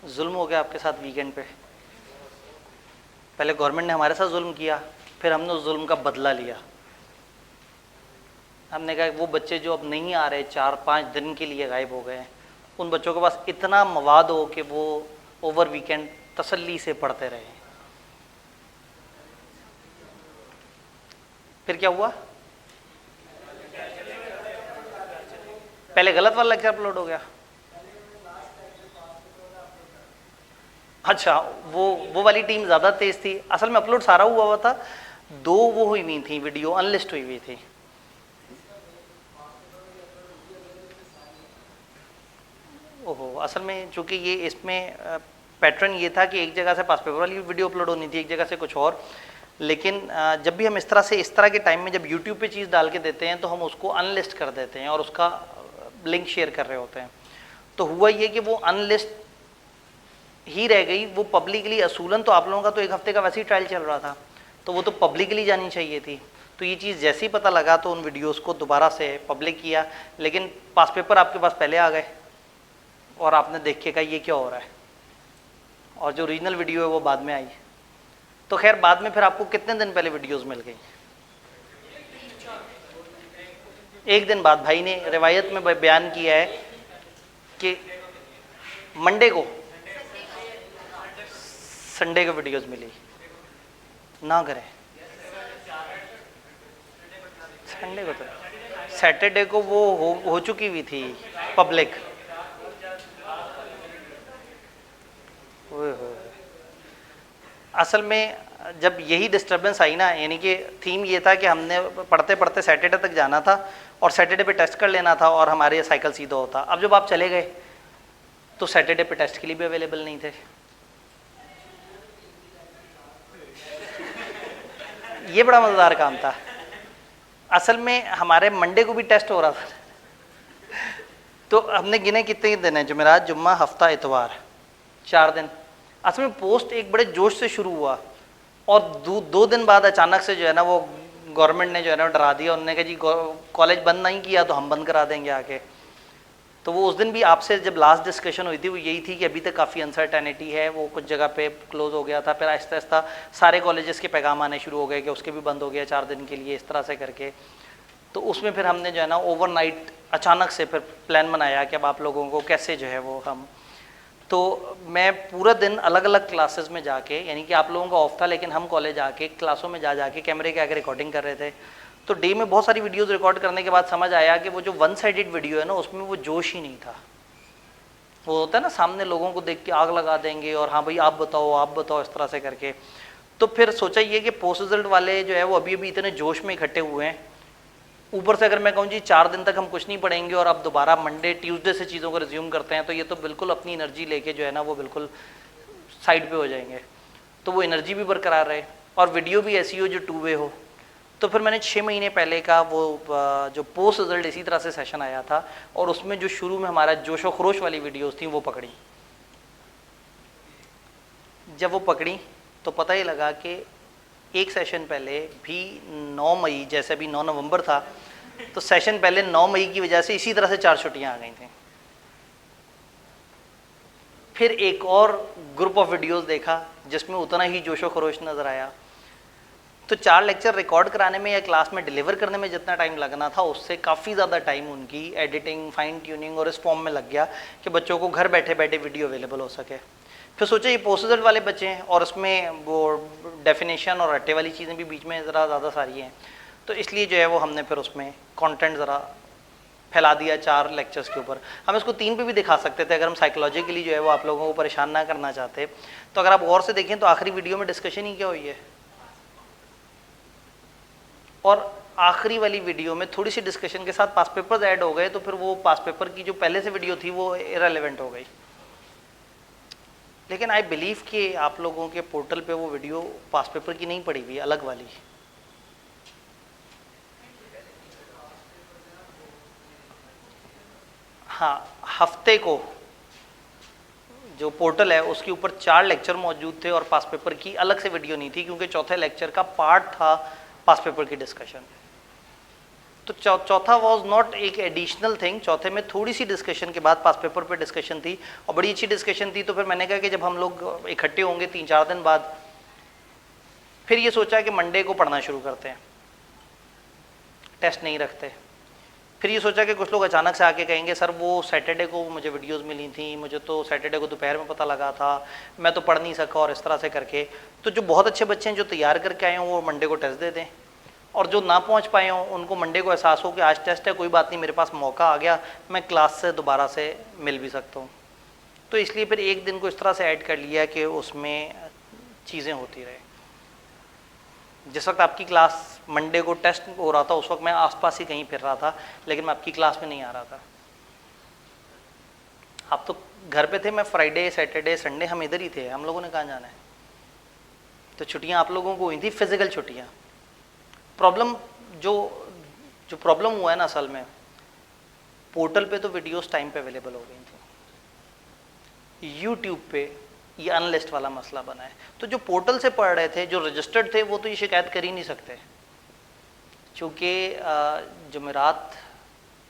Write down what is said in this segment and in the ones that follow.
जुल्म हो गया आपके साथ वीकेंड पे। पहले गवर्नमेंट ने हमारे साथ जुल्म किया, फिर हमने उस जुल्म का बदला लिया। हमने कहा वो बच्चे जो अब नहीं आ रहे, 4-5 दिन के लिए गायब हो गए हैं, उन बच्चों के पास इतना मवाद हो कि वो ओवर वीकेंड तसल्ली से पढ़ते रहे। फिर क्या हुआ? पहले गलत वाला लेक्चर अपलोड हो गया। अच्छा, वो वाली टीम ज़्यादा तेज थी। असल में अपलोड सारा हुआ था, 2 वो हुई हुई थी, वीडियो अनलिस्ट हुई हुई थी। ओहो, असल में चूंकि ये इसमें पैटर्न ये था कि एक जगह से पास पेपर वाली वीडियो अपलोड होनी थी, एक जगह से कुछ और। लेकिन जब भी हम इस तरह के टाइम में जब यूट्यूब पे चीज़ डाल के देते हैं तो हम उसको अनलिस्ट कर देते हैं और उसका लिंक शेयर कर रहे होते हैं। तो हुआ ये कि वो अनलिस्ट ही रह गई। वो पब्लिकली असूलन तो आप लोगों का तो 1 हफ्ते का वैसे ही ट्रायल चल रहा था, तो वो तो पब्लिकली जानी चाहिए थी। तो ये चीज़ जैसे ही पता लगा तो उन वीडियोस को दोबारा से पब्लिक किया, लेकिन पास पेपर आपके पास पहले आ गए और आपने देख के कहा ये क्या हो रहा है, और जो ओरिजिनल वीडियो है वो बाद में आई। तो खैर बाद में फिर आपको कितने दिन पहले वीडियोस मिल गई? 1 दिन बाद। भाई ने रिवायत में बयान किया है कि मंडे को, संडे को वीडियोस मिली। ना करें, संडे को, तो सैटरडे को वो हो चुकी हुई थी पब्लिक। असल में जब यही डिस्टर्बेंस आई ना, यानी कि थीम ये था कि हमने पढ़ते पढ़ते सैटरडे तक जाना था और सैटरडे पे टेस्ट कर लेना था और हमारे साइकिल सीधा होता। अब जब आप चले गए तो सैटरडे पे टेस्ट के लिए भी अवेलेबल नहीं थे। ये बड़ा मज़ेदार काम था। असल में हमारे मंडे को भी टेस्ट हो रहा था, तो हमने गिने कितने दिन हैं, जुमेरात, जुम्मा, हफ्ता, इतवार, 4 दिन। असल में पोस्ट एक बड़े जोश से शुरू हुआ और 2 दिन बाद अचानक से जो है ना वो गवर्नमेंट ने जो है ना डरा दिया। उन्होंने कहा जी कॉलेज बंद नहीं किया तो हम बंद करा देंगे आके। तो वो उस दिन भी आपसे जब लास्ट डिस्कशन हुई थी वो यही थी कि अभी तक काफ़ी अनसर्टेनिटी है, वो कुछ जगह पे क्लोज हो गया था, फिर आहिस्ता आहिस्ता सारे कॉलेजेस के पैगाम आने शुरू हो गए कि उसके भी बंद हो गया 4 दिन के लिए, इस तरह से करके। तो उसमें फिर हमने जो है ना ओवरनाइट अचानक से फिर प्लान बनाया कि अब आप लोगों को कैसे जो है वो हम, तो मैं पूरा दिन अलग अलग क्लासेस में जाके, यानी कि आप लोगों का ऑफ था लेकिन हम कॉलेज आके क्लासों में जा जाके कैमरे के आगे रिकॉर्डिंग कर रहे थे। तो डे में बहुत सारी वीडियोस रिकॉर्ड करने के बाद समझ आया कि वो जो 1 साइडेड वीडियो है ना उसमें वो जोश ही नहीं था। वो होता है ना सामने लोगों को देख के आग लगा देंगे और हाँ भाई आप बताओ इस तरह से करके। तो फिर सोचा ये कि पोस्ट रिजल्ट वाले जो है वो अभी अभी इतने जोश में इकट्ठे हुए हैं, ऊपर से अगर मैं कहूँ जी 4 दिन तक हम कुछ नहीं पढ़ेंगे और अब दोबारा मंडे ट्यूसडे से चीज़ों को रिज्यूम करते हैं, तो ये तो बिल्कुल अपनी एनर्जी लेके जो है ना वो बिल्कुल साइड पे हो जाएंगे। तो वो एनर्जी भी बरकरार रहे और वीडियो भी ऐसी हो जो 2 वे हो। तो फिर मैंने 6 महीने पहले का वो जो पोस्ट रिजल्ट इसी तरह से सेशन आया था और उसमें जो शुरू में हमारा जोशो खरोश वाली वीडियोस थी वो पकड़ी। जब वो पकड़ी तो पता ही लगा कि एक सेशन पहले भी 9 मई, जैसे अभी 9 नवंबर था, तो सेशन पहले 9 मई की वजह से इसी तरह से 4 छुट्टियां आ गई थी। फिर एक और ग्रुप ऑफ वीडियोस देखा जिसमें उतना ही जोशो खरोश नज़र आया। तो 4 लेक्चर रिकॉर्ड कराने में या क्लास में डिलीवर करने में जितना टाइम लगना था उससे काफ़ी ज़्यादा टाइम उनकी एडिटिंग, फाइन ट्यूनिंग और इस फॉर्म में लग गया कि बच्चों को घर बैठे बैठे वीडियो अवेलेबल हो सके। फिर सोचा ये पोस्ट रिजल्ट वाले बच्चे हैं और उसमें वो डेफिनेशन और रट्टे वाली चीज़ें भी बीच में ज़रा ज़्यादा सारी हैं, तो इसलिए जो है वो हमने फिर उसमें कंटेंट ज़रा फैला दिया 4 लेक्चर्स के ऊपर। हम इसको 3 पे भी दिखा सकते थे अगर हम साइकोलॉजिकली जो है वो आप लोगों को परेशान ना करना चाहते। तो अगर आप गौर से देखें तो आखिरी वीडियो में डिस्कशन ही क्या हुई है, और आखिरी वाली वीडियो में थोड़ी सी डिस्कशन के साथ पास पेपर्स ऐड हो गए, तो फिर वो पास पेपर की जो पहले से वीडियो थी वो इररिलेवेंट हो गई। लेकिन आई बिलीव कि आप लोगों के पोर्टल पे वो वीडियो पास पेपर की नहीं पड़ी हुई, अलग वाली। हाँ, हफ्ते को जो पोर्टल है उसके ऊपर 4 लेक्चर मौजूद थे और पास पेपर की अलग से वीडियो नहीं थी, क्योंकि चौथे लेक्चर का पार्ट था पास पेपर की डिस्कशन। तो चौथा वाज नॉट एक एडिशनल थिंग, चौथे में थोड़ी सी डिस्कशन के बाद पास पेपर पे डिस्कशन थी और बड़ी अच्छी डिस्कशन थी। तो फिर मैंने कहा कि जब हम लोग इकट्ठे होंगे 3-4 दिन बाद, फिर ये सोचा कि मंडे को पढ़ना शुरू करते हैं, टेस्ट नहीं रखते। फिर ये सोचा कि कुछ लोग अचानक से आके कहेंगे सर वो सैटरडे को मुझे वीडियोस मिली थी, मुझे तो सैटरडे को दोपहर में पता लगा था, मैं तो पढ़ नहीं सका, और इस तरह से करके। तो जो बहुत अच्छे बच्चे हैं जो तैयार करके आए हों वो मंडे को टेस्ट दे दें, और जो ना पहुंच पाए हों उनको मंडे को एहसास हो कि आज टेस्ट है, कोई बात नहीं, मेरे पास मौका आ गया, मैं क्लास से दोबारा से मिल भी सकता हूँ। तो इसलिए फिर एक दिन को इस तरह से ऐड कर लिया कि उसमें चीज़ें होती रहे। जिस वक्त आपकी क्लास मंडे को टेस्ट हो रहा था उस वक्त मैं आसपास ही कहीं फिर रहा था, लेकिन मैं आपकी क्लास में नहीं आ रहा था। आप तो घर पे थे, मैं फ्राइडे सैटरडे संडे हम इधर ही थे, हम लोगों ने कहाँ जाना है। तो छुट्टियाँ आप लोगों को हुई थी, फिजिकल छुट्टियाँ। प्रॉब्लम जो प्रॉब्लम हुआ है ना असल में, पोर्टल पे तो वीडियोस टाइम पे अवेलेबल हो गई थी, यूट्यूब पे ये अनलिस्ट वाला मसला बना है। तो जो पोर्टल से पढ़ रहे थे, जो रजिस्टर्ड थे, वो तो ये शिकायत कर ही नहीं सकते, क्योंकि जुमेरात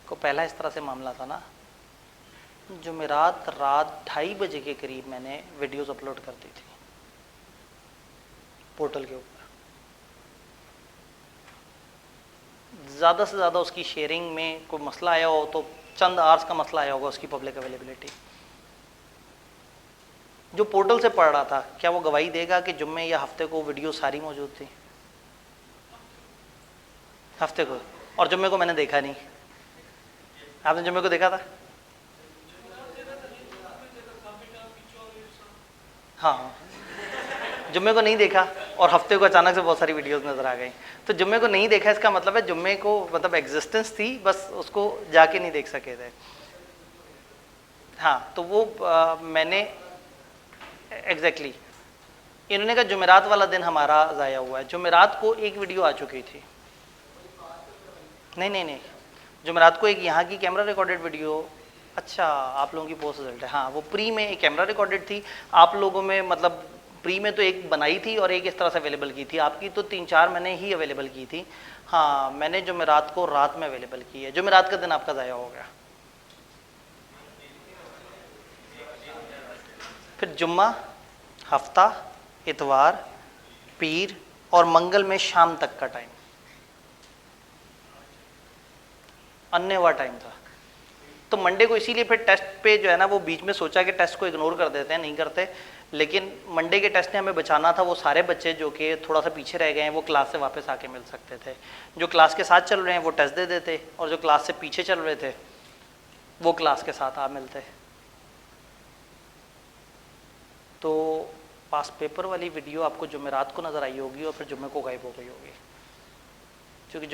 को पहला इस तरह से मामला था ना, जुमेरात रात 2:30 बजे के करीब मैंने वीडियोस अपलोड कर दी थी पोर्टल के ऊपर। ज़्यादा से ज़्यादा उसकी शेयरिंग में कोई मसला आया हो तो चंद आवर्स का मसला आया होगा उसकी पब्लिक अवेलेबिलिटी। जो पोर्टल से पढ़ रहा था, क्या वो गवाही देगा कि जुम्मे या हफ्ते को वीडियो सारी मौजूद थी? हफ्ते को, और जुम्मे को मैंने देखा नहीं। आपने जुम्मे को देखा था? हाँ, जुम्मे को नहीं देखा और हफ्ते को अचानक से बहुत सारी वीडियोस नज़र आ गई। तो जुम्मे को नहीं देखा, इसका मतलब है जुम्मे को मतलब एग्जिस्टेंस थी, बस उसको जाके नहीं देख सके थे। हाँ, तो वो मैंने एग्जैक्टली इन्होंने कहा जुमेरात वाला दिन हमारा ज़ाया हुआ है। जुमेरात को एक वीडियो आ चुकी थी, नहीं, जुमेरात को एक यहाँ की कैमरा रिकॉर्डेड वीडियो। अच्छा, आप लोगों की पोस्ट रिजल्ट है। हाँ, वो प्री में एक कैमरा रिकॉर्डेड थी, आप लोगों में मतलब प्री में तो एक बनाई थी और एक इस तरह से अवेलेबल की थी। आपकी तो 3-4 मैंने ही अवेलेबल की थी। हाँ, मैंने जुमेरात को रात में अवेलेबल की है। जुमेरात का दिन आपका ज़ाया हो गया। फिर जुम्मा, हफ्ता, इतवार, पीर और मंगल में शाम तक का टाइम अन्य हुआ टाइम था। तो मंडे को इसीलिए फिर टेस्ट पे जो है ना, वो बीच में सोचा कि टेस्ट को इग्नोर कर देते हैं, नहीं करते, लेकिन मंडे के टेस्ट ने हमें बचाना था। वो सारे बच्चे जो कि थोड़ा सा पीछे रह गए हैं वो क्लास से वापस आके मिल सकते थे। जो क्लास के साथ चल रहे हैं वो टेस्ट दे देते, और जो क्लास से पीछे चल रहे थे वो क्लास के साथ आ मिलते। तो पास पेपर वाली वीडियो आपको जुमेरात को नज़र आई होगी और फिर जुम्मे को गायब हो गई होगी, क्योंकि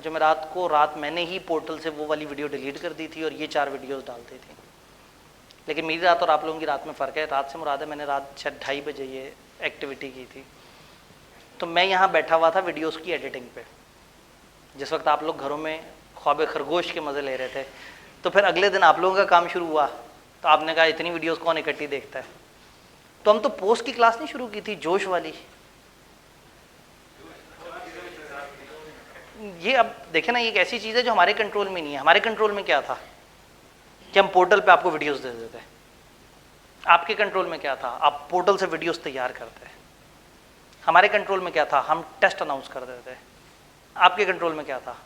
जुमेरात को रात मैंने ही पोर्टल से वो वाली वीडियो डिलीट कर दी थी और ये 4 वीडियोस डालती थी। लेकिन मेरी रात और आप लोगों की रात में फ़र्क है। रात से मुराद है मैंने रात 2:30 बजे ये एक्टिविटी की थी। तो मैं यहाँ बैठा हुआ था वीडियोस की एडिटिंग पे, जिस वक्त आप लोग घरों में ख्वाब खरगोश के मज़े ले रहे थे। तो फिर अगले दिन आप लोगों का काम शुरू हुआ, तो आपने कहा इतनी वीडियोस कौन इकट्ठी देखता है। तो हम तो पोस्ट की क्लास नहीं शुरू की थी, जोश वाली। ये अब देखें ना, ये एक ऐसी चीज़ है जो हमारे कंट्रोल में नहीं है। हमारे कंट्रोल में क्या था कि हम पोर्टल पे आपको वीडियोस दे देते। आपके कंट्रोल में क्या था? आप पोर्टल से वीडियोस तैयार करते। हमारे कंट्रोल में क्या था? हम टेस्ट अनाउंस कर देते। आपके कंट्रोल में क्या था?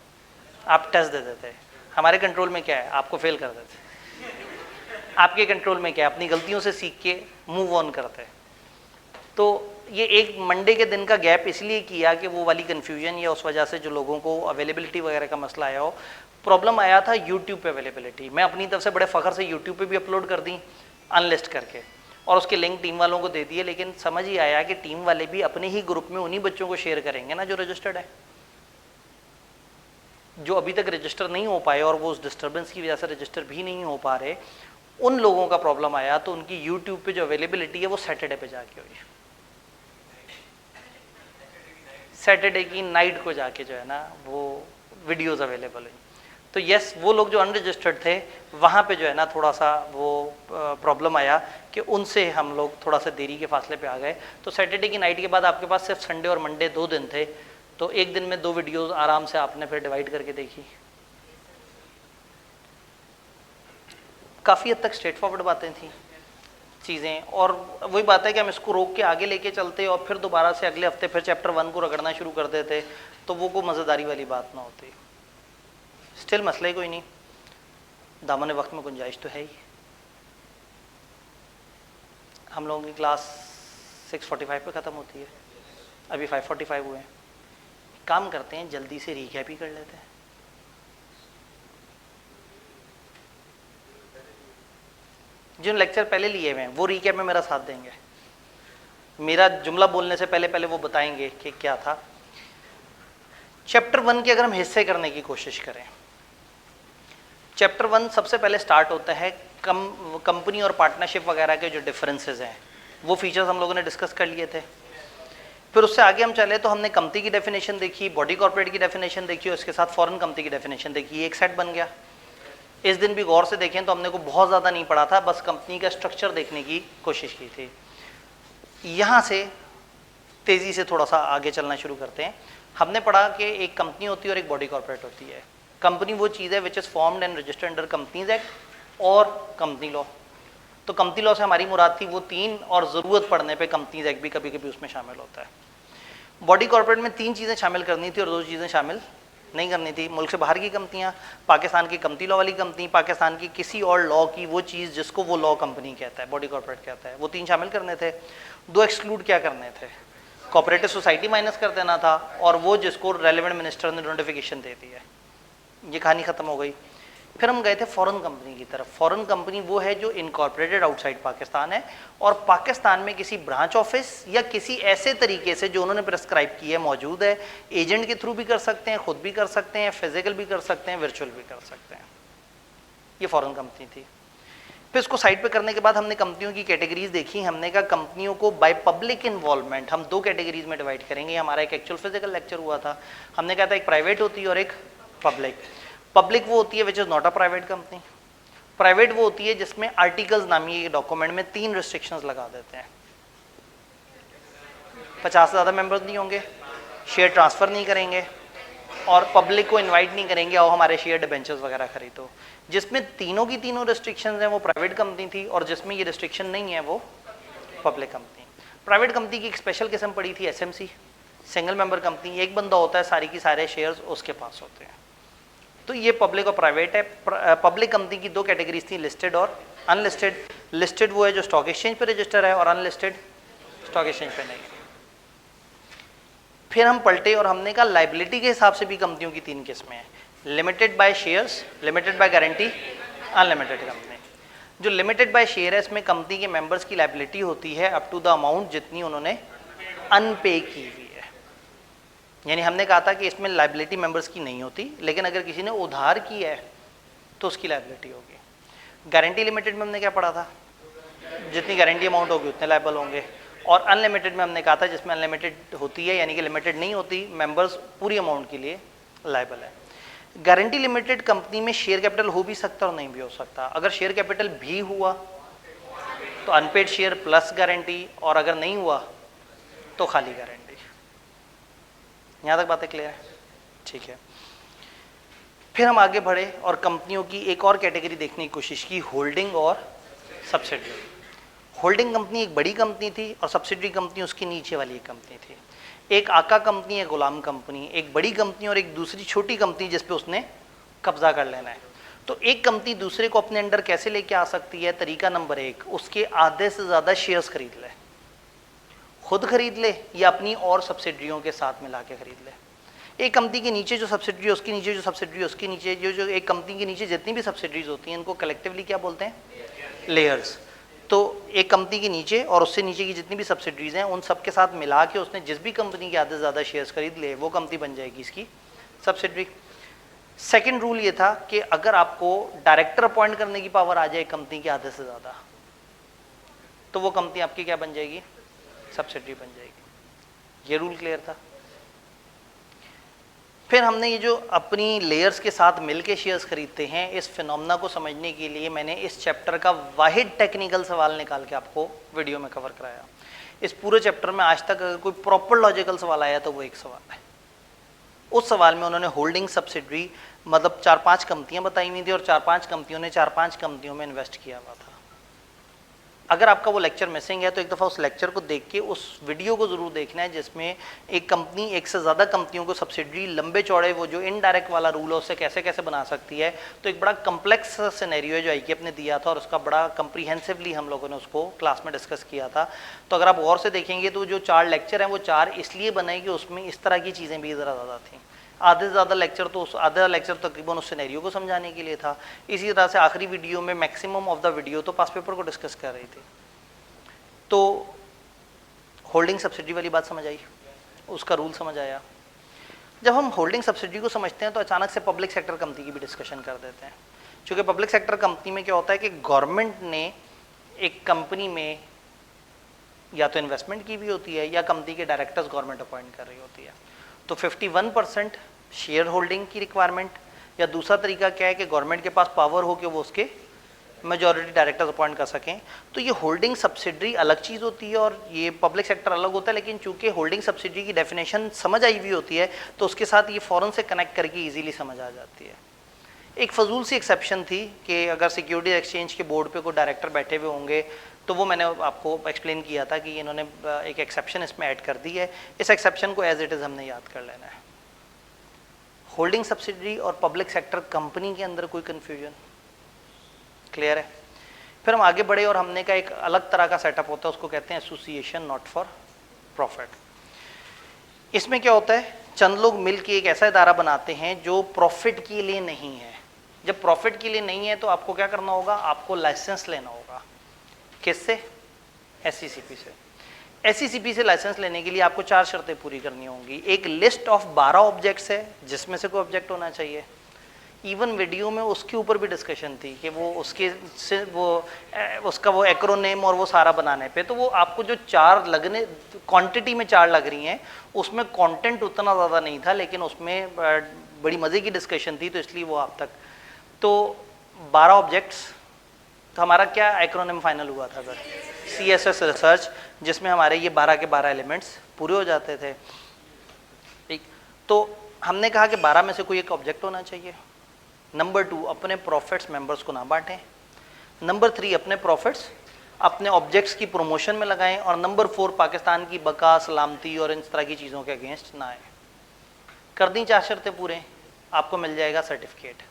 आप टेस्ट दे देते। हमारे कंट्रोल में क्या है? आपको फेल कर देते। आपके कंट्रोल में क्या है? अपनी गलतियों से सीख के मूव ऑन करते। तो ये एक मंडे के दिन का गैप इसलिए किया कि वो वाली कन्फ्यूजन या उस वजह से जो लोगों को अवेलेबिलिटी वगैरह का मसला आया हो। प्रॉब्लम आया था यूट्यूब पे अवेलेबिलिटी। मैं अपनी तरफ से बड़े फ़ख्र से यूट्यूब पे भी अपलोड कर दी अनलिस्ट करके, और उसके लिंक टीम वालों को दे दिए। लेकिन समझ ही आया कि टीम वाले भी अपने ही ग्रुप में उन्हीं बच्चों को शेयर करेंगे ना जो रजिस्टर्ड है। जो अभी तक रजिस्टर नहीं हो पाए और वो उस डिस्टर्बेंस की वजह से रजिस्टर भी नहीं हो पा रहे, उन लोगों का प्रॉब्लम आया। तो उनकी यूट्यूब पे जो अवेलेबिलिटी है वो सैटरडे पे जाके हुई। सैटरडे की नाइट को जाके जो है ना वो वीडियोस अवेलेबल हुई। तो यस, वो लोग जो अनरजिस्टर्ड थे वहाँ पे जो है ना थोड़ा सा वो प्रॉब्लम आया कि उनसे हम लोग थोड़ा सा देरी के फासले पे आ गए। तो सैटरडे की नाइट के बाद आपके पास सिर्फ संडे और मंडे 2 दिन थे तो एक दिन में 2 वीडियोस आराम से आपने फिर डिवाइड करके देखी। काफ़ी हद तक स्ट्रेट फॉरवर्ड बातें थी चीज़ें, और वही बात है कि हम इसको रोक के आगे लेके चलते और फिर दोबारा से अगले हफ्ते फिर चैप्टर 1 को रगड़ना शुरू कर देते, तो वो कोई मज़ेदारी वाली बात ना होती। स्टिल मसला ही कोई नहीं, दामन वक्त में गुंजाइश तो है ही। हम लोगों की क्लास 6:45 पे ख़त्म होती है, अभी 5:45 हुए हैं। काम करते हैं जल्दी से रिकैप ही कर लेते हैं। जिन लेक्चर पहले लिए हुए हैं वो रिकैप में मेरा साथ देंगे, मेरा जुमला बोलने से पहले पहले वो बताएंगे कि क्या था। चैप्टर 1 के अगर हम हिस्से करने की कोशिश करें, चैप्टर 1 सबसे पहले स्टार्ट होता है कंपनी और पार्टनरशिप वगैरह के जो डिफरेंसेस हैं, वो फीचर्स हम लोगों ने डिस्कस कर लिए थे। फिर उससे आगे हम चले तो हमने कंपनी की डेफिनेशन देखी, बॉडी कॉर्पोरेट की डेफिनेशन देखी और उसके साथ फॉरेन कंपनी की डेफिनेशन देखी, एक सेट बन गया। इस दिन भी गौर से देखें तो हमने को बहुत ज़्यादा नहीं पढ़ा था, बस कंपनी का स्ट्रक्चर देखने की कोशिश की थी। यहाँ से तेज़ी से थोड़ा सा आगे चलना शुरू करते हैं। हमने पढ़ा कि एक कंपनी होती है और एक बॉडी कॉर्पोरेट होती है। कंपनी वो चीज़ है which is formed and registered under companies act और कंपनी लॉ। तो कंपनी लॉ से हमारी मुराद थी वो 3, और ज़रूरत पड़ने पे कंपनीज एक्ट भी कभी कभी उसमें शामिल होता है। बॉडी कॉर्पोरेट में 3 चीज़ें शामिल करनी थी और 2 चीज़ें शामिल नहीं करनी थी। मुल्क से बाहर की कंपनियां, पाकिस्तान की कंपनी लॉ वाली कंपनी, पाकिस्तान की किसी और लॉ की वो चीज़ जिसको वो लॉ कंपनी कहता है, बॉडी कॉर्पोरेट कहता है, वो 3 शामिल करने थे। 2 एक्सक्लूड क्या करने थे, कोऑपरेटिव सोसाइटी माइनस कर देना था, और वो जिसको रेलेवेंट मिनिस्टर ने नोटिफिकेशन दे दी है। ये कहानी ख़त्म हो गई। फिर हम गए थे फॉरेन कंपनी की तरफ। फॉरेन कंपनी वो है जो इनकॉर्पोरेटेड आउटसाइड पाकिस्तान है और पाकिस्तान में किसी ब्रांच ऑफिस या किसी ऐसे तरीके से जो उन्होंने प्रेस्क्राइब की है मौजूद है। एजेंट के थ्रू भी कर सकते हैं, खुद भी कर सकते हैं, फिजिकल भी कर सकते हैं, वर्चुअल भी कर सकते हैं। ये फॉरेन कंपनी थी। फिर इसको साइड पे करने के बाद हमने कंपनियों की कैटेगरीज देखी। हमने कहा कंपनियों को बाय पब्लिक इन्वॉल्वमेंट हम 2 कैटेगरीज में डिवाइड करेंगे। हमारा एक एक्चुअल फिजिकल लेक्चर हुआ था, हमने कहा था एक प्राइवेट होती है और एक पब्लिक। पब्लिक वो होती है which is not a private company. Private वो होती है जिसमें आर्टिकल्स नामी डॉक्यूमेंट में 3 रिस्ट्रिक्शंस लगा देते हैं। 50 से ज़्यादा मेंबर्स नहीं होंगे, शेयर ट्रांसफ़र नहीं करेंगे, और पब्लिक को इनवाइट नहीं करेंगे आओ हमारे शेयर डिबेंचर्स वगैरह खरीदो। जिसमें तीनों की तीनों रिस्ट्रिक्शंस हैं वो प्राइवेट कंपनी थी, और जिसमें ये रिस्ट्रिक्शन नहीं है वो पब्लिक कंपनी। प्राइवेट कंपनी की एक स्पेशल किस्म पड़ी थी एसएमसी, सिंगल मेंबर कंपनी। एक बंदा होता है, सारी की सारे शेयर्स उसके पास होते हैं। तो ये पब्लिक और प्राइवेट है। पब्लिक कंपनी की 2 कैटेगरीज थी, लिस्टेड और अनलिस्टेड। लिस्टेड वो है जो स्टॉक एक्सचेंज पे रजिस्टर है, और अनलिस्टेड स्टॉक एक्सचेंज पे नहीं है। फिर हम पलटे और हमने कहा लाइबिलिटी के हिसाब से भी कंपनियों की 3 किस्में हैं, limited by shares, limited by guarantee, unlimited company. जो लिमिटेड बाय शेयर है इसमें कंपनी के मेंबर्स की लाइबिलिटी होती है अप टू द अमाउंट जितनी उन्होंने अनपे की हुई है। यानी हमने कहा था कि इसमें लाइबिलिटी मेंबर्स की नहीं होती, लेकिन अगर किसी ने उधार की है तो उसकी लाइबिलिटी होगी। गारंटी लिमिटेड में हमने क्या पढ़ा था, जितनी गारंटी अमाउंट होगी उतने लाइबल होंगे। और अनलिमिटेड में हमने कहा था जिसमें अनलिमिटेड होती है, यानी कि लिमिटेड नहीं होती, मेंबर्स पूरी अमाउंट के लिए लाइबल है। गारंटी लिमिटेड कंपनी में शेयर कैपिटल हो भी सकता और नहीं भी हो सकता। अगर शेयर कैपिटल भी हुआ तो अनपेड शेयर प्लस गारंटी, और अगर नहीं हुआ तो खाली गारंटी। यहाँ तक बातें क्लियर है? ठीक है। फिर हम आगे बढ़े और कंपनियों की एक और कैटेगरी देखने की कोशिश की, होल्डिंग और सब्सिडरी। होल्डिंग कंपनी एक बड़ी कंपनी थी और सब्सिडरी कंपनी उसकी नीचे वाली एक कंपनी थी। एक आका कंपनी है, गुलाम कंपनी, एक बड़ी कंपनी और एक दूसरी छोटी कंपनी जिस पे उसने कब्जा कर लेना है। तो एक कंपनी दूसरे को अपने अंडर कैसे लेके आ सकती है? तरीका नंबर 1, उसके आधे से ज़्यादा शेयर्स खरीद ले, खुद खरीद ले या अपनी और सब्सिडरियों के साथ मिला के खरीद ले। एक कंपनी के नीचे जो सब्सिडरी, उसके नीचे जो सब्सिडरी, उसके नीचे जो एक कंपनी के नीचे जितनी भी सब्सिडरीज होती हैं इनको कलेक्टिवली क्या बोलते हैं? लेयर्स। तो एक कंपनी के नीचे और उससे नीचे की जितनी भी सब्सिडरीज हैं उन सब के साथ मिला के उसने जिस भी कंपनी के आधे से ज़्यादा शेयर्स खरीद ले वो कंपनी बन जाएगी इसकी सब्सिडरी। सेकंड रूल ये था कि अगर आपको डायरेक्टर अपॉइंट करने की पावर आ जाए कंपनी के आधे से ज़्यादा तो वो कंपनी आपकी क्या बन जाएगी? सब्सिडरी बन जाएगी। ये रूल क्लियर था। फिर हमने ये जो अपनी लेयर्स के साथ मिलके शेयर्स खरीदते हैं, इस फिनोमेना को समझने के लिए मैंने इस चैप्टर का वाहिद टेक्निकल सवाल निकाल के आपको वीडियो में कवर कराया। इस पूरे चैप्टर में आज तक अगर कोई प्रॉपर लॉजिकल सवाल आया तो वो एक सवाल है, उस सवाल में उन्होंने होल्डिंग सब्सिडरी मतलब 4-5 कंपनियां बताई हुई थी और 4-5 कंपनियों ने 4-5 कंपनियों में इन्वेस्ट किया हुआ था। अगर आपका वो लेक्चर मिसिंग है तो एक दफ़ा उस लेक्चर को देख के उस वीडियो को ज़रूर देखना है, जिसमें एक कंपनी एक से ज़्यादा कंपनियों को सब्सिडरी लंबे चौड़े वो जो इनडायरेक्ट वाला रूल है उससे कैसे कैसे बना सकती है। तो एक बड़ा कम्प्लेक्स सिनेरियो है जो आईकेएफ ने दिया था और उसका बड़ा कंप्रीहेंसिवली हम लोगों ने उसको क्लास में डिस्कस किया था। तो अगर आप गौर से देखेंगे तो जो 4 लेक्चर हैं वो 4 इसलिए बने कि उसमें इस तरह की चीज़ें भी ज़रा ज़्यादा थी। आधे से ज़्यादा लेक्चर तो आधा लेक्चर तकरीबन उस सिनेरियो को समझाने के लिए था। इसी तरह से आखिरी वीडियो में मैक्सिमम ऑफ द वीडियो तो पास पेपर को डिस्कस कर रही थी। तो होल्डिंग सब्सिडी वाली बात समझ आई, उसका रूल समझ आया। जब हम होल्डिंग सब्सिडी को समझते हैं तो अचानक से पब्लिक सेक्टर कंपनी की भी डिस्कशन कर देते हैं। क्योंकि पब्लिक सेक्टर कंपनी में क्या होता है कि गवर्नमेंट ने एक कंपनी में या तो इन्वेस्टमेंट की भी होती है या कंपनी के डायरेक्टर्स गवर्नमेंट अपॉइंट कर रही होती है। तो 51% शेयर होल्डिंग की रिक्वायरमेंट, या दूसरा तरीका क्या है कि गवर्नमेंट के पास पावर हो कि वो उसके मेजॉरिटी डायरेक्टर्स अपॉइंट कर सकें। तो ये होल्डिंग सब्सिडरी अलग चीज़ होती है और ये पब्लिक सेक्टर अलग होता है। लेकिन चूंकि होल्डिंग सब्सिडरी की डेफिनेशन समझ आई हुई होती है तो उसके साथ ये फ़ौरन से कनेक्ट करके इजीली समझ आ जाती है। एक फजूल सी एक्सेप्शन थी कि अगर सिक्योरिटी एक्सचेंज के बोर्ड पे कोई डायरेक्टर बैठे हुए होंगे, तो वो मैंने आपको एक्सप्लेन किया था कि इन्होंने एक एक्सेप्शन इसमें ऐड कर दी है। इस एक्सेप्शन को एज इट इज़ हमने याद कर लेना है। होल्डिंग सब्सिडरी और पब्लिक सेक्टर कंपनी के अंदर कोई कन्फ्यूजन क्लियर है? फिर हम आगे बढ़े और हमने का एक अलग तरह का सेटअप होता है, उसको कहते हैं एसोसिएशन नॉट फॉर प्रॉफिट। इसमें क्या होता है, चंद लोग मिलके एक ऐसा इदारा बनाते हैं जो प्रॉफिट के लिए नहीं है। जब प्रॉफिट के लिए नहीं है तो आपको क्या करना होगा, आपको लाइसेंस लेना होगा। किससे? एससीसीपी से। एससीसीपी से लाइसेंस लेने के लिए आपको 4 शर्तें पूरी करनी होंगी। एक लिस्ट ऑफ 12 ऑब्जेक्ट्स है जिसमें से कोई ऑब्जेक्ट होना चाहिए। इवन वीडियो में उसके ऊपर भी डिस्कशन थी कि वो उसके से उसका वो एक्रोनेम और वो सारा बनाने पे, तो वो आपको जो 4 लगने क्वांटिटी में 4 लग रही हैं उसमें कंटेंट उतना ज़्यादा नहीं था, लेकिन उसमें बड़ी मज़े की डिस्कशन थी तो इसलिए वो आप तक। तो 12 ऑब्जेक्ट्स, तो हमारा क्या एक्रोनेम फाइनल हुआ था सर? CSS रिसर्च, जिसमें हमारे ये 12 के 12 एलिमेंट्स पूरे हो जाते थे। ठीक, तो हमने कहा कि 12 में से कोई एक ऑब्जेक्ट होना चाहिए। नंबर 2, अपने प्रॉफिट्स मेंबर्स को ना बांटें। नंबर 3, अपने प्रॉफिट्स अपने ऑब्जेक्ट्स की प्रमोशन में लगाएं। और नंबर 4, पाकिस्तान की बका, सलामती और इन तरह की चीज़ों के अगेंस्ट ना आए। कर दी 4 शर्तें पूरे, आपको मिल जाएगा सर्टिफिकेट।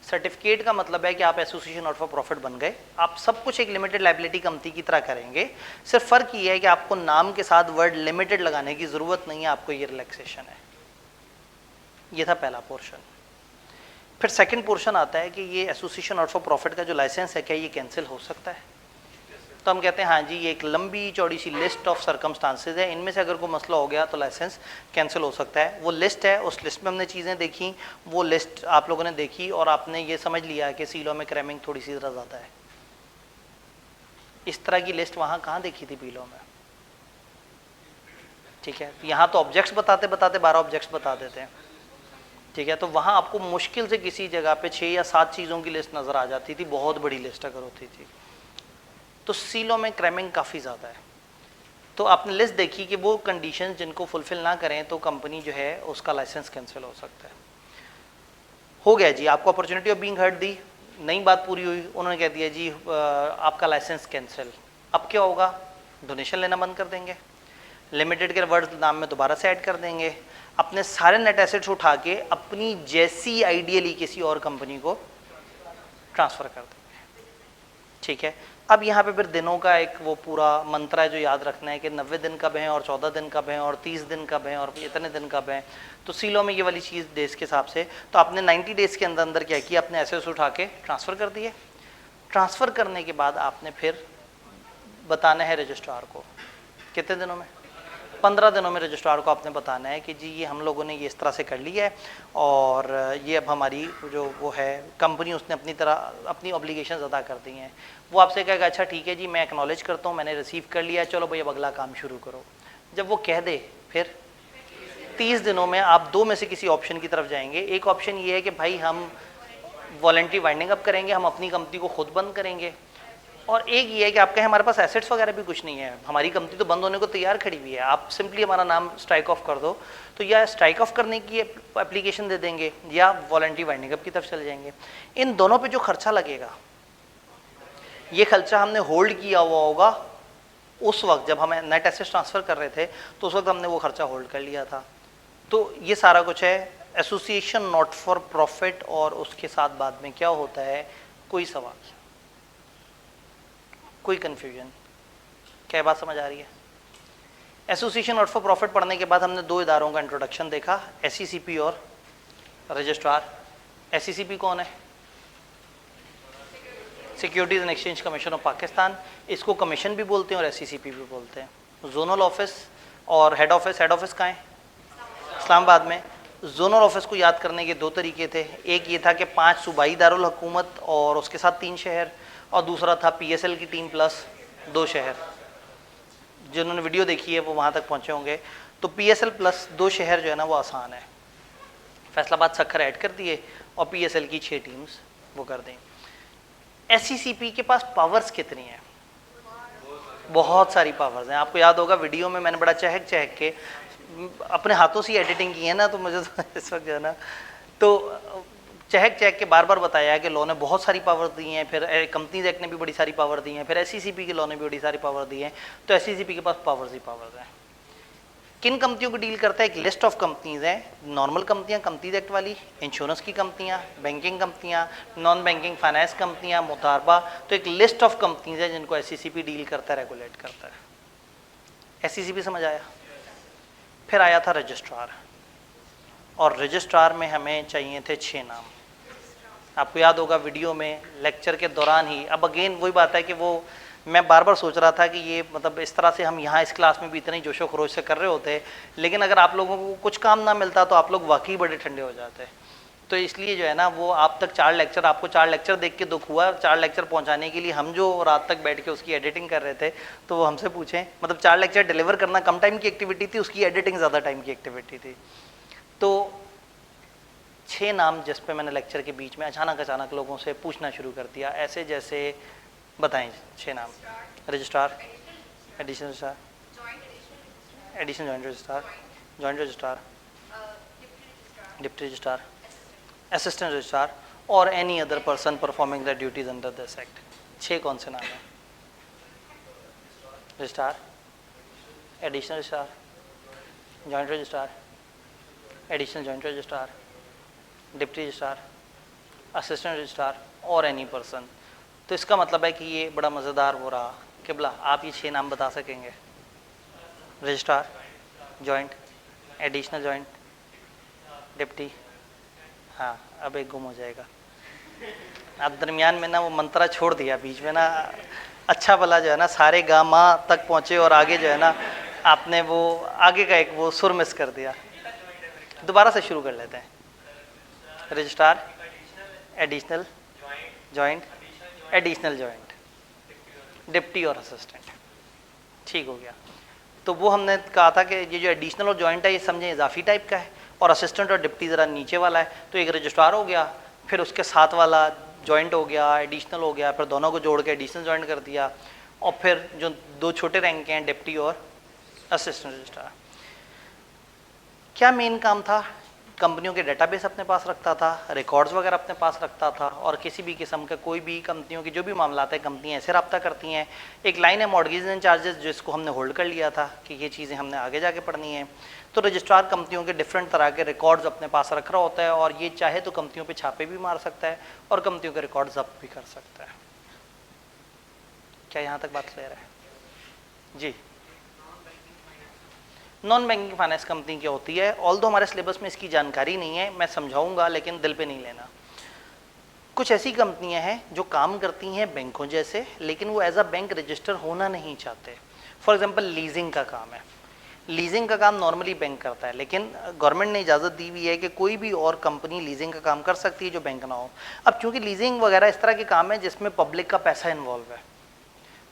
सर्टिफिकेट का मतलब है कि आप एसोसिएशन नॉट फॉर प्रॉफिट बन गए। आप सब कुछ एक लिमिटेड लायबिलिटी कंपनी की तरह करेंगे, सिर्फ फ़र्क ये है कि आपको नाम के साथ वर्ड लिमिटेड लगाने की ज़रूरत नहीं है, आपको ये रिलैक्सेशन है। ये था पहला पोर्शन। फिर सेकंड पोर्शन आता है कि ये एसोसिएशन नॉट फॉर प्रॉफिट का जो लाइसेंस है, क्या ये कैंसिल हो सकता है? तो हम कहते हैं हाँ जी, ये एक लंबी चौड़ी सी लिस्ट ऑफ सर्कमस्टांसेस है, इनमें से अगर कोई मसला हो गया तो लाइसेंस कैंसिल हो सकता है। वो लिस्ट है, उस लिस्ट में हमने चीज़ें देखी, वो लिस्ट आप लोगों ने देखी और आपने ये समझ लिया कि सीलो में क्रैमिंग थोड़ी सी ज़रा ज़्यादा है। इस तरह की लिस्ट वहाँ कहाँ देखी थी बीलो में? ठीक है, यहाँ तो ऑब्जेक्ट्स बताते बताते 12 ऑब्जेक्ट्स बता देते हैं। ठीक है, तो वहाँ आपको मुश्किल से किसी जगह पे 6 या 7 चीज़ों की लिस्ट नज़र आ जाती थी, बहुत बड़ी लिस्ट अगर होती थी। तो सीलो में क्रैमिंग काफ़ी ज़्यादा है। तो आपने लिस्ट देखी कि वो कंडीशन जिनको फुलफिल ना करें तो कंपनी जो है उसका लाइसेंस कैंसिल हो सकता है। हो गया जी, आपको अपॉर्चुनिटी ऑफ बीइंग हर्ड दी, नई बात पूरी हुई, उन्होंने कह दिया जी आपका लाइसेंस कैंसिल। अब क्या होगा? डोनेशन लेना बंद कर देंगे, लिमिटेड के वर्ड नाम में दोबारा से ऐड कर देंगे, अपने सारे नेट एसेट्स उठा के अपनी जैसी आइडियली किसी और कंपनी को ट्रांसफ़र कर देंगे। ठीक है, अब यहाँ पे फिर दिनों का एक वो पूरा मंत्र है जो याद रखना है कि 90 दिन कब हैं और 14 दिन कब हैं और 30 दिन कब हैं और इतने दिन कब हैं। तो सीलो में ये वाली चीज़ डेज के हिसाब से, तो आपने 90 डेज़ के अंदर अंदर क्या किया, अपने एसेट्स उठा के ट्रांसफ़र कर दिए। ट्रांसफ़र करने के बाद आपने फिर बताना है रजिस्ट्रार को, कितने दिनों में? 15 दिनों में रजिस्ट्रार को आपने बताना है कि जी ये हम लोगों ने ये इस तरह से कर लिया है और ये अब हमारी जो वो है कंपनी उसने अपनी तरह अपनी ऑब्लिगेशंस अदा कर दी हैं। वो आपसे कहेगा अच्छा ठीक है जी, मैं एक्नॉलेज करता हूँ, मैंने रिसीव कर लिया, चलो भाई अब अगला काम शुरू करो। जब वो कह दे फिर 30 दिनों में आप 2 में से किसी ऑप्शन की तरफ जाएंगे। एक ऑप्शन ये है कि भाई हम वॉलंटरी वाइंडिंग अप करेंगे, हम अपनी कंपनी को खुद बंद करेंगे, और एक ये है कि आप कहें हमारे पास एसेट्स वगैरह भी कुछ नहीं है, हमारी कंपनी तो बंद होने को तैयार खड़ी हुई है, आप सिंपली हमारा नाम स्ट्राइक ऑफ कर दो, तो या स्ट्राइक ऑफ करने की एप्लीकेशन दे देंगे या वॉलंटरी वाइंडिंग अप की तरफ चले जाएंगे। इन दोनों पे जो खर्चा लगेगा, ये खर्चा हमने होल्ड किया हुआ होगा उस वक्त जब हमें नेट एसेट्स ट्रांसफर कर रहे थे, तो उस वक्त हमने वो खर्चा होल्ड कर लिया था। तो ये सारा कुछ है एसोसिएशन नॉट फॉर प्रॉफिट। और उसके साथ बाद में क्या होता है, कोई सवाल, कोई कंफ्यूजन, क्या बात समझ आ रही है? एसोसिएशन नॉट फॉर प्रॉफिट पढ़ने के बाद हमने दो इदारों का इंट्रोडक्शन देखा, एसईसीपी और रजिस्ट्रार। एसईसीपी कौन है? Securities and exchange commission of Pakistan, इसको कमीशन भी बोलते हैं और एसईसीपी भी बोलते हैं। जोनल ऑफिस और हेड ऑफिस, हेड ऑफिस कहाँ है? इस्लामाबाद में। जोनल ऑफिस को याद करने के दो तरीके थे, एक ये था कि 5 सूबाई दारुल हुकूमत और उसके साथ 3 शहर, और दूसरा था पीएसएल की टीम प्लस 2 शहर। जिन्होंने वीडियो देखी है वो वहाँ तक पहुँचे होंगे। तो पीएसएल प्लस 2 शहर जो है ना वो आसान है, फैसलाबाद सक्खर ऐड कर दिए और पीएसएल की 6 टीम्स वो कर दें। एसईसीपी के पास पावर्स कितनी है? बहुत सारी पावर्स हैं। आपको याद होगा वीडियो में मैंने बड़ा चहक चहक के अपने हाथों से एडिटिंग की है ना, तो मुझे तो इस वक्त जो है ना, तो चहक चहक के बार बार बताया है कि लॉ ने बहुत सारी पावर दी हैं, फिर कंपनीज एक्ट ने भी बड़ी सारी पावर दी हैं, फिर एसईसीपी के लॉ ने भी बड़ी सारी पावर दी हैं। तो एसईसीपी के पास पावर्स ही पावर्स हैं। किन कंपनियों को डील करता है? एक लिस्ट ऑफ कंपनीज हैं, नॉर्मल कंपनियां कंपनीज एक्ट वाली, इंश्योरेंस की कंपनियां, बैंकिंग कंपनियां, नॉन बैंकिंग फाइनेंस कंपनियां, मुतारबा। तो एक लिस्ट ऑफ कंपनीज है जिनको एसईसीपी डील करता है, रेगुलेट करता है। एसईसीपी समझ आया? फिर आया था रजिस्ट्रार, और रजिस्ट्रार में हमें चाहिए थे 6 नाम। आपको याद होगा वीडियो में लेक्चर के दौरान ही, अब अगेन वही बात है कि वो मैं बार बार सोच रहा था कि ये मतलब इस तरह से हम यहाँ इस क्लास में भी इतने जोशो खरोश से कर रहे होते, लेकिन अगर आप लोगों को कुछ काम ना मिलता तो आप लोग वाकई बड़े ठंडे हो जाते। तो इसलिए जो है ना वो आप तक 4 लेक्चर, आपको 4 लेक्चर देख के दुख हुआ, 4 लेक्चर पहुँचाने के लिए हम जो रात तक बैठ के उसकी एडिटिंग कर रहे थे, तो वो हमसे पूछें, मतलब 4 लेक्चर डिलीवर करना कम टाइम की एक्टिविटी थी, उसकी एडिटिंग ज़्यादा टाइम की एक्टिविटी थी। तो 6 नाम जिस पे मैंने लेक्चर के बीच में अचानक लोगों से पूछना शुरू कर दिया, ऐसे जैसे बताएं 6 नाम। Registrar, additional registrar, additional joint registrar, joint registrar, deputy registrar, assistant registrar और any other person performing the duties under this act. 6 कौन से नाम हैं? Registrar, additional registrar, joint registrar, additional joint registrar, deputy registrar, assistant registrar और any person. तो इसका मतलब है कि ये बड़ा मज़ेदार हो रहा। किबला आप ये 6 नाम बता सकेंगे? Registrar, joint, additional joint, deputy. हाँ, अब एक गुम हो जाएगा। आप दरमियान में ना वो मंत्रा छोड़ दिया बीच में ना, अच्छा भला जो है ना सारे गा माँ तक पहुँचे और आगे जो है ना आपने वो आगे का एक वो सुर मिस कर दिया। दोबारा से शुरू कर लेते हैं। Registrar, additional joint, additional joint, deputy और असिस्टेंट। ठीक हो गया। तो वो हमने कहा था कि ये जो एडिशनल और जॉइंट है ये समझें इजाफी टाइप का है, और असिस्टेंट और डिप्टी ज़रा नीचे वाला है। तो एक रजिस्ट्रार हो गया, फिर उसके साथ वाला जॉइंट हो गया, एडिशनल हो गया, फिर दोनों को जोड़ के एडिशनल जॉइंट कर दिया, और फिर जो 2 छोटे रैंक के हैं डिप्टी और असिस्टेंट रजिस्ट्रार। क्या मेन काम था? कंपनियों के डेटाबेस अपने पास रखता था, रिकॉर्ड्स वगैरह अपने पास रखता था, और किसी भी किस्म का कोई भी कंपनियों की जो भी मामला है कंपनियां ऐसे रब्ता करती हैं। एक लाइन है मॉर्गेज एंड चार्जेस, जिसको हमने होल्ड कर लिया था कि ये चीज़ें हमने आगे जाके पढ़नी है। तो रजिस्ट्रार कंपनियों के डिफरेंट तरह के रिकॉर्ड्स अपने पास रख रहा होता है, और ये चाहे तो कंपनियों पर छापे भी मार सकता है और कंपनियों के रिकॉर्ड जब्त भी कर सकता है। क्या यहाँ तक बात क्लियर है? जी। नॉन बैंकिंग फाइनेंस कंपनी क्या होती है? ऑल्दो हमारे सिलेबस में इसकी जानकारी नहीं है, मैं समझाऊंगा, लेकिन दिल पे नहीं लेना। कुछ ऐसी कंपनियां हैं जो काम करती हैं बैंकों जैसे, लेकिन वो एज अ बैंक रजिस्टर होना नहीं चाहते। फॉर एग्जांपल लीजिंग का काम है, लीजिंग का काम नॉर्मली बैंक करता है, लेकिन गवर्नमेंट ने इजाज़त दी हुई है कि कोई भी और कंपनी लीजिंग का काम कर सकती है जो बैंक ना हो। अब चूंकि लीजिंग वगैरह इस तरह के काम है जिसमें पब्लिक का पैसा इन्वॉल्व है,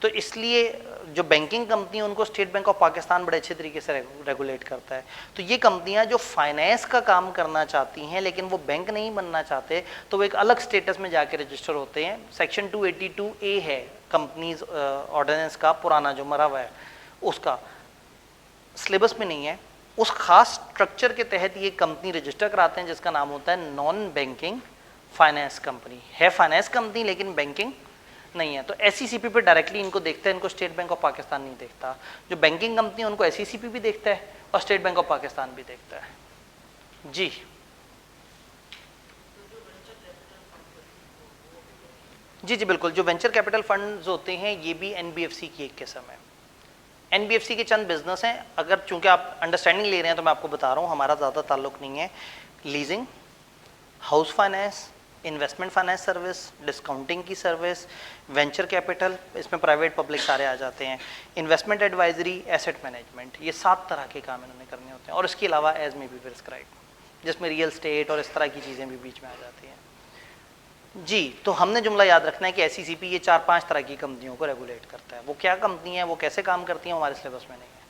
तो इसलिए जो बैंकिंग कंपनी है उनको स्टेट बैंक ऑफ पाकिस्तान बड़े अच्छे तरीके से रेगुलेट करता है। तो ये कंपनियां जो फाइनेंस का काम करना चाहती हैं लेकिन वो बैंक नहीं बनना चाहते, तो वो एक अलग स्टेटस में जाके रजिस्टर होते हैं। सेक्शन 282A है कंपनीज ऑर्डिनेंस का, पुराना जो मरा हुआ है उसका, सिलेबस में नहीं है। उस खास स्ट्रक्चर के तहत ये कंपनी रजिस्टर कराते हैं जिसका नाम होता है नॉन बैंकिंग फाइनेंस कंपनी। है फाइनेंस कंपनी लेकिन बैंकिंग नहीं है। तो एसईसीपी पे डायरेक्टली इनको देखते हैं, इनको स्टेट बैंक ऑफ पाकिस्तान नहीं देखता। जो बैंकिंग कंपनी है उनको एसईसीपी भी देखता है और स्टेट बैंक ऑफ पाकिस्तान भी देखता है। जी जी जी बिल्कुल। जो वेंचर कैपिटल फंड्स होते हैं ये भी एनबीएफसी की एक किस्म है। एनबीएफसी के चंद बिजनेस हैं, अगर चूंकि आप अंडरस्टैंडिंग ले रहे हैं तो मैं आपको बता रहा हूँ, हमारा ज़्यादा ताल्लुक नहीं है। Leasing, house finance, investment finance service, discounting की सर्विस, वेंचर कैपिटल, इसमें प्राइवेट पब्लिक सारे आ जाते हैं, इन्वेस्टमेंट एडवाइजरी, एसेट मैनेजमेंट, ये 7 तरह के काम इन्होंने करने होते हैं। और इसके अलावा एज में भी प्रिस्क्राइब, जिसमें रियल स्टेट और इस तरह की चीज़ें भी बीच में आ जाती हैं। जी, तो हमने जुमला याद रखना है कि एसईसीपी ये 4-5 तरह की कंपनियों को रेगुलेट करता है। वो क्या कंपनी है, वो कैसे काम करती हैं, हमारे सिलेबस में नहीं है।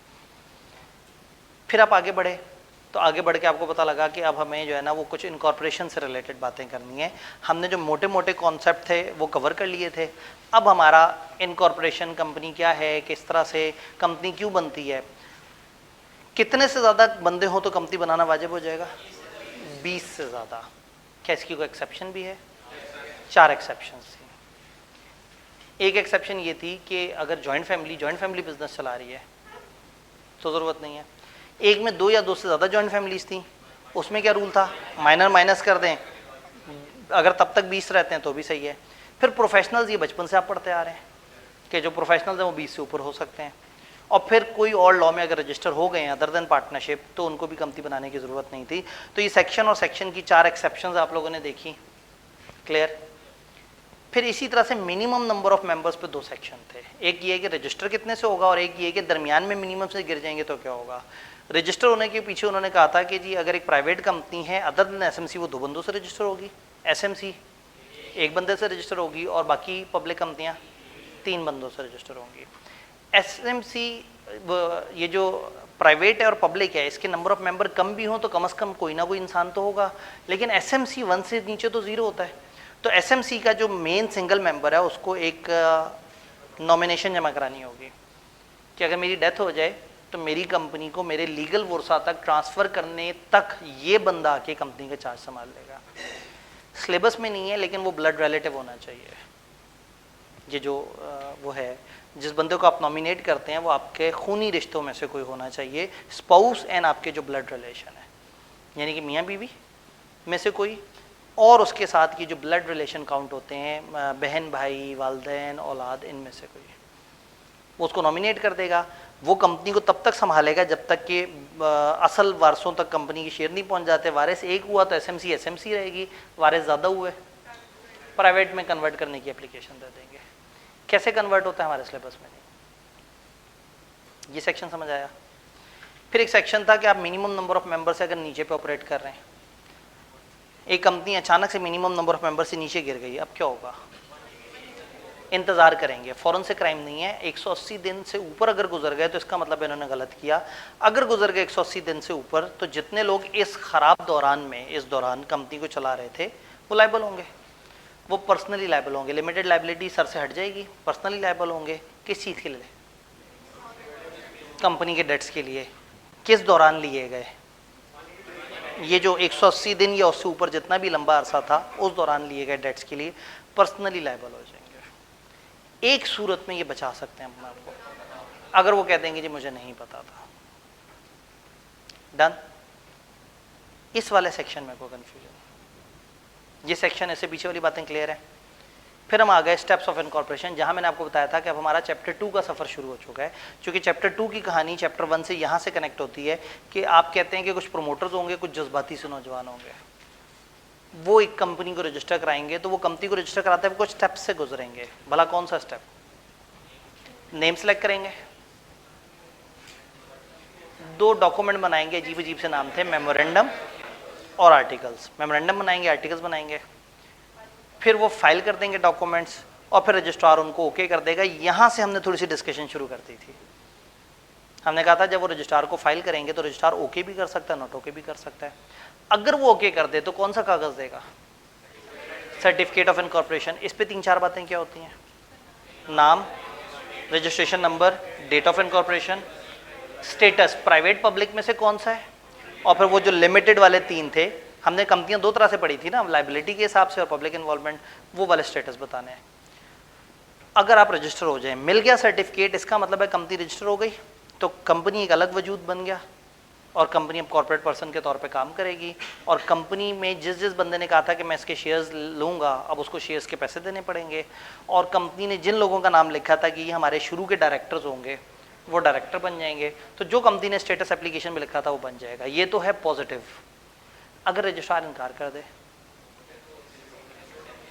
फिर आप आगे बढ़े तो आगे बढ़ के आपको पता लगा कि अब हमें जो है ना वो कुछ इनकॉर्पोरेशन से रिलेटेड बातें करनी है। हमने जो मोटे मोटे कॉन्सेप्ट थे वो कवर कर लिए थे। अब हमारा इनकॉर्पोरेशन कंपनी क्या है, किस तरह से कंपनी क्यों बनती है, कितने से ज़्यादा बंदे हो तो कंपनी बनाना वाजिब हो जाएगा, 20 से ज़्यादा। क्या इसकी कोई एक्सेप्शन भी है? 4 एक्सेप्शन थी। एक एक्सेप्शन ये थी कि अगर जॉइंट फैमिली बिजनेस चला रही है तो ज़रूरत नहीं है। एक में 2 या 2 से ज़्यादा जॉइंट फैमिलीज थी, उसमें क्या रूल था, माइनर माइनस कर दें, अगर तब तक 20 रहते हैं तो भी सही है। फिर प्रोफेशनल्स, ये बचपन से आप पढ़ते आ रहे हैं कि जो प्रोफेशनल्स हैं वो 20 से ऊपर हो सकते हैं। और फिर कोई और लॉ में अगर रजिस्टर हो गए हैं अदर देन पार्टनरशिप तो उनको भी कंपनी बनाने की ज़रूरत नहीं थी। तो ये सेक्शन और सेक्शन की 4 एक्सेप्शंस आप लोगों ने देखी, क्लियर। फिर इसी तरह से मिनिमम नंबर ऑफ मेंबर्स पे 2 सेक्शन थे। एक ये कि रजिस्टर कितने से होगा और एक ये कि दरमियान में मिनिमम से गिर जाएंगे तो क्या होगा। रजिस्टर होने के पीछे उन्होंने कहा था कि जी अगर एक प्राइवेट कंपनी है अदर देन एसएमसी वो 2 बंदों से रजिस्टर होगी, एसएमसी 1 बंदे से रजिस्टर होगी और बाकी पब्लिक कंपनियां 3 बंदों से रजिस्टर होंगी। एसएमसी ये जो प्राइवेट है और पब्लिक है इसके नंबर ऑफ मेंबर कम भी हों तो कम से कम कोई ना कोई इंसान तो होगा, लेकिन एसएमसी 1 से नीचे तो 0 होता है। तो एसएमसी का जो मेन सिंगल मेंबर है उसको एक नॉमिनेशन जमा करानी होगी कि अगर मेरी डेथ हो जाए तो मेरी कंपनी को मेरे लीगल वर्सा तक ट्रांसफ़र करने तक ये बंदा आके कंपनी का चार्ज संभाल लेगा। सिलेबस में नहीं है लेकिन वो ब्लड रिलेटिव होना चाहिए। ये जो वो है, जिस बंदे को आप नॉमिनेट करते हैं वो आपके खूनी रिश्तों में से कोई होना चाहिए, स्पाउस एंड आपके जो ब्लड रिलेशन है, यानी कि मियाँ बीवी में से कोई, और उसके साथ की जो ब्लड रिलेशन काउंट होते हैं बहन भाई वालदैन औलाद, इनमें से कोई वो उसको नॉमिनेट कर देगा। वो कंपनी को तब तक संभालेगा जब तक कि असल वारसों तक कंपनी की शेयर नहीं पहुंच जाते। वारिस एक हुआ तो एसएमसी एसएमसी रहेगी, वारिस ज़्यादा हुए प्राइवेट में कन्वर्ट करने की एप्लीकेशन दे देंगे। कैसे कन्वर्ट होता है हमारे सिलेबस में नहीं। ये सेक्शन समझ आया। फिर एक सेक्शन था कि आप मिनिमम नंबर ऑफ मेंबर से अगर नीचे पे ऑपरेट कर रहे हैं, एक कंपनी अचानक से मिनिमम नंबर ऑफ मेंबर से नीचे गिर गई, अब क्या होगा, इंतजार करेंगे। फौरन से क्राइम नहीं है, 180 दिन से ऊपर अगर गुजर गए तो इसका मतलब इन्होंने गलत किया। अगर गुजर गए 180 दिन से ऊपर तो जितने लोग इस खराब दौरान में इस दौरान कंपनी को चला रहे थे वो लायबल होंगे, वो पर्सनली लायबल होंगे। लिमिटेड लायबिलिटी सर से हट जाएगी, पर्सनली लायबल होंगे। किस चीज़ के लिए? कंपनी के डेट्स के लिए। किस दौरान लिए गए? ये जो 180 दिन या उससे ऊपर जितना भी लंबा अरसा था उस दौरान लिए गए डेट्स के लिए पर्सनली लायबल हो जाएंगे। एक सूरत में ये बचा सकते हैं अपने आप को, अगर वो कह देंगे जी मुझे नहीं पता था। डन। इस वाले सेक्शन में कोई कंफ्यूजन? ये सेक्शन ऐसे पीछे वाली बातें क्लियर है। फिर हम आ गए स्टेप्स ऑफ इनकॉर्पोरेशन, जहां मैंने आपको बताया था कि अब हमारा चैप्टर 2 का सफ़र शुरू हो चुका है। क्योंकि चैप्टर 2 की कहानी चैप्टर 1 से यहाँ से कनेक्ट होती है कि आप कहते हैं कि कुछ प्रोमोटर्स होंगे, कुछ जज्बाती से नौजवान होंगे, वो एक कंपनी को रजिस्टर कराएंगे। तो वो कंपनी को रजिस्टर कराते हैं कुछ स्टेप्स से गुजरेंगे। भला कौन सा स्टेप? नेम सेलेक्ट करेंगे, 2 डॉक्यूमेंट बनाएंगे, अजीब अजीब से नाम थे, मेमोरेंडम और आर्टिकल्स। मेमोरेंडम बनाएंगे, आर्टिकल्स बनाएंगे, फिर वो फाइल कर देंगे डॉक्यूमेंट्स, और फिर रजिस्ट्रार उनको ओके कर देगा। यहाँ से हमने थोड़ी सी डिस्कशन शुरू कर दी थी। हमने कहा था जब वो रजिस्ट्रार को फाइल करेंगे तो रजिस्ट्रार ओके भी कर सकता है, नॉट ओके भी कर सकता है। अगर वो ओके कर दे तो कौन सा कागज देगा? Certificate of incorporation. इस पे 3-4 बातें क्या होती हैं? नाम, registration number, date of incorporation, status private public में से कौन सा है, और फिर वो जो लिमिटेड वाले 3 थे, हमने कंपनियां 2 तरह से पढ़ी थी ना, लाइबिलिटी के हिसाब से और पब्लिक इन्वॉल्वमेंट, वो वाले स्टेटस बताने हैं। अगर आप रजिस्टर हो जाए, मिल गया सर्टिफिकेट, इसका मतलब है कंपनी रजिस्टर हो गई, तो कंपनी एक अलग वजूद बन गया और कंपनी अब कॉर्पोरेट पर्सन के तौर पे काम करेगी। और कंपनी में जिस जिस बंदे ने कहा था कि मैं इसके शेयर्स लूँगा, अब उसको शेयर्स के पैसे देने पड़ेंगे। और कंपनी ने जिन लोगों का नाम लिखा था कि ये हमारे शुरू के डायरेक्टर्स होंगे, वो डायरेक्टर बन जाएंगे। तो जो कंपनी ने स्टेटस एप्लीकेशन में लिखा था वो बन जाएगा। ये तो है पॉजिटिव। अगर रजिस्ट्रार इनकार कर दे,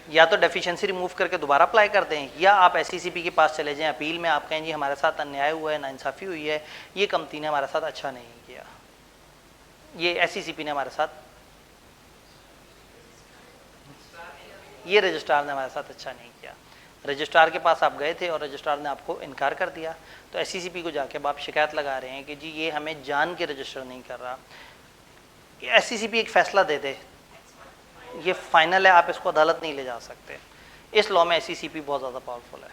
या तो डेफिशिएंसी रिमूव करके दोबारा अप्लाई कर दें, या आप एससीसीपी के पास चले जाएं, अपील में आप कहें जी हमारे साथ अन्याय हुआ है, नाइंसाफ़ी हुई है, ये कंपनी ने हमारे साथ अच्छा नहीं किया, ये एससीसीपी ने हमारे साथ, ये रजिस्ट्रार ने हमारे साथ अच्छा नहीं किया। रजिस्ट्रार के पास आप गए थे और रजिस्ट्रार ने आपको इनकार कर दिया, तो एससीसीपी को जाके आप शिकायत लगा रहे हैं कि जी ये हमें जान के रजिस्टर नहीं कर रहा। एससीसीपी एक फैसला दे दे, ये फाइनल है, आप इसको अदालत नहीं ले जा सकते। इस लॉ में एससीसीपी बहुत ज़्यादा पावरफुल है।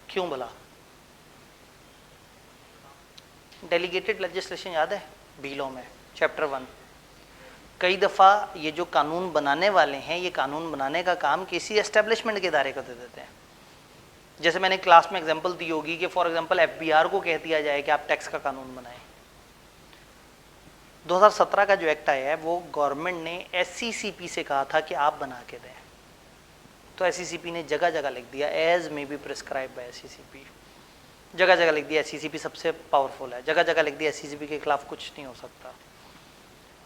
क्यों भला? डेलीगेटेड लेजिस्लेशन याद है बी लॉ में, चैप्टर 1। कई दफ़ा ये जो कानून बनाने वाले हैं, ये कानून बनाने का काम किसी एस्टेब्लिशमेंट के इदारे को दे देते हैं। जैसे मैंने क्लास में एग्जांपल दी होगी कि फॉर एग्जांपल एफबीआर को कह दिया जाए कि आप टैक्स का कानून बनाएं। 2017 का जो एक्ट आया है वो गवर्नमेंट ने एससीसीपी से कहा था कि आप बना के दें, तो एससीसीपी ने जगह जगह लिख दिया as may be prescribe by SCCP. जगह जगह लिख दिया एससीसीपी सबसे पावरफुल है, जगह जगह लिख दिया एससीसीपी के खिलाफ कुछ नहीं हो सकता।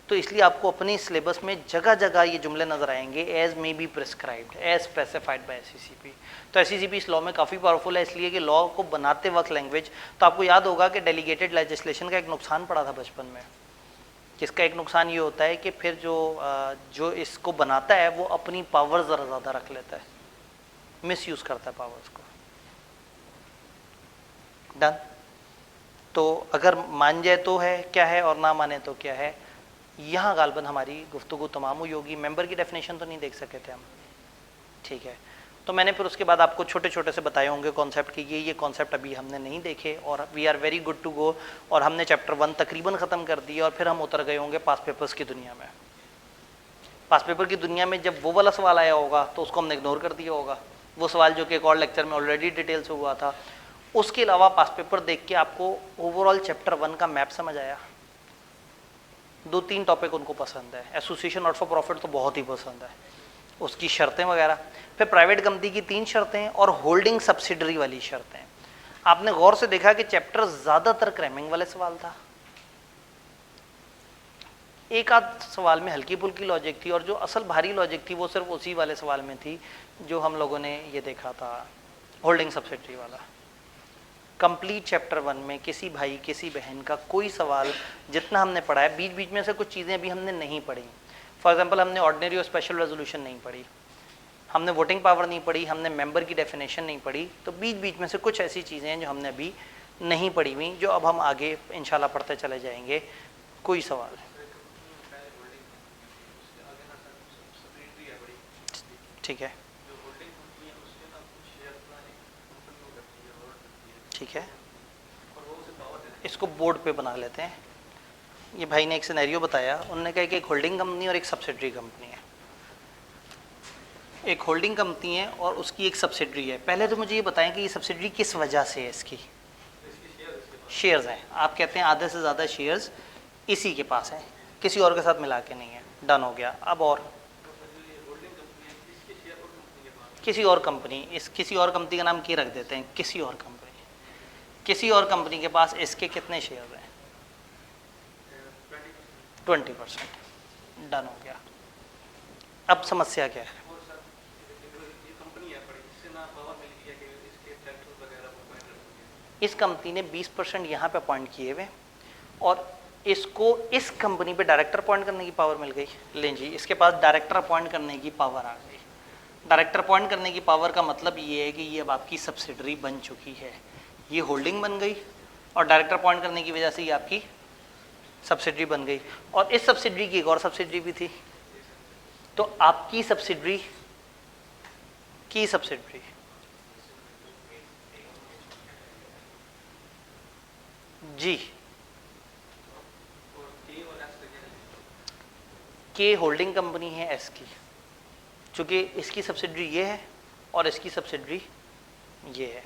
तो इसलिए आपको अपनी सिलेबस में जगह जगह ये जुमले नजर आएंगे, as may be prescribed, as specified by SCCP. तो एससीसीपी इस लॉ में काफ़ी पावरफुल है, इसलिए कि लॉ को बनाते वक्त लैंग्वेज, तो आपको याद होगा कि डेलीगेटेड लेजिस्लेशन का एक नुकसान पड़ा था बचपन में, जिसका एक नुकसान ये होता है कि फिर जो इसको बनाता है वो अपनी पावर ज़रा ज़्यादा रख लेता है, मिसयूज़ करता है पावर्स को। डन। तो अगर मान जाए तो है क्या है और ना माने तो क्या है, यहाँ गालबन हमारी गुफ्तगू तमाम हुई होगी। मेंबर की डेफिनेशन तो नहीं देख सके थे हम, ठीक है। तो मैंने फिर उसके बाद आपको छोटे छोटे से बताए होंगे कॉन्सेप्ट कि ये कॉन्सेप्ट अभी हमने नहीं देखे और we are very good to go. और हमने चैप्टर 1 तकरीबन ख़त्म कर दिया और फिर हम उतर गए होंगे पास पेपर्स की दुनिया में। पास पेपर की दुनिया में जब वो वाला सवाल आया होगा तो उसको हमने इग्नोर कर दिया होगा, वो सवाल जो कि एक और लेक्चर में ऑलरेडी डिटेल से हुआ था। उसके अलावा पास पेपर देख के आपको ओवरऑल चैप्टर 1 का मैप समझ आया। 2-3 टॉपिक उनको पसंद है, एसोसिएशन नॉट फॉर प्रॉफिट तो बहुत ही पसंद है, उसकी शर्तें वगैरह, फिर प्राइवेट कंपनी की 3 शर्तें और होल्डिंग सब्सिडरी वाली शर्तें। आपने गौर से देखा कि चैप्टर ज़्यादातर क्रैमिंग वाले सवाल था, एक आध सवाल में हल्की फुल्की लॉजिक थी और जो असल भारी लॉजिक थी वो सिर्फ उसी वाले सवाल में थी जो हम लोगों ने ये देखा था, होल्डिंग सब्सिडरी वाला। कंप्लीट चैप्टर 1 में किसी भाई किसी बहन का कोई सवाल जितना हमने पढ़ा है, बीच बीच में से कुछ चीज़ें अभी हमने नहीं पढ़ी। फॉर एग्जांपल हमने ऑर्डिनरी और स्पेशल रेजोल्यूशन नहीं पढ़ी, हमने वोटिंग पावर नहीं पढ़ी, हमने मेंबर की डेफिनेशन नहीं पढ़ी। तो बीच बीच में से कुछ ऐसी चीज़ें हैं जो हमने अभी नहीं पढ़ी हुई, जो अब हम आगे इंशाल्लाह पढ़ते चले जाएंगे। कोई सवाल? ठीक है, ठीक है, इसको बोर्ड पे बना लेते हैं। ये भाई ने एक सिनेरियो बताया, उन्होंने कहा कि एक होल्डिंग कंपनी और एक सब्सिडरी कंपनी है। एक होल्डिंग कंपनी है और उसकी एक सब्सिडरी है। पहले तो मुझे ये बताएं कि ये सब्सिडरी किस वजह से है, इसकी शेयर्स हैं, आप कहते हैं आधे से ज़्यादा शेयर्स इसी के पास हैं, किसी और के साथ मिला के नहीं है। डन हो गया। अब और किसी और कंपनी, इस किसी और कंपनी का नाम क्या रख देते हैं, किसी और कंपनी, किसी और कंपनी के पास इसके कितने शेयर हैं? 20%। डन हो गया। अब समस्या क्या है? इस कंपनी ने 20% यहाँ पे अपॉइंट किए हुए और इसको इस कंपनी पे डायरेक्टर अपॉइंट करने की पावर मिल गई। लें जी, इसके पास डायरेक्टर अपॉइंट करने की पावर आ गई। डायरेक्टर अपॉइंट करने की पावर का मतलब ये है कि ये अब आपकी सब्सिडरी बन चुकी है, ये होल्डिंग बन गई और डायरेक्टर अपॉइंट करने की वजह से ये आपकी सब्सिडरी बन गई। और इस सब्सिडरी की एक और सब्सिडरी भी थी, तो आपकी सब्सिडरी की सब्सिडरी जी के होल्डिंग कंपनी है एस की, चूंकि इसकी सब्सिडरी ये है और इसकी सब्सिडरी ये है,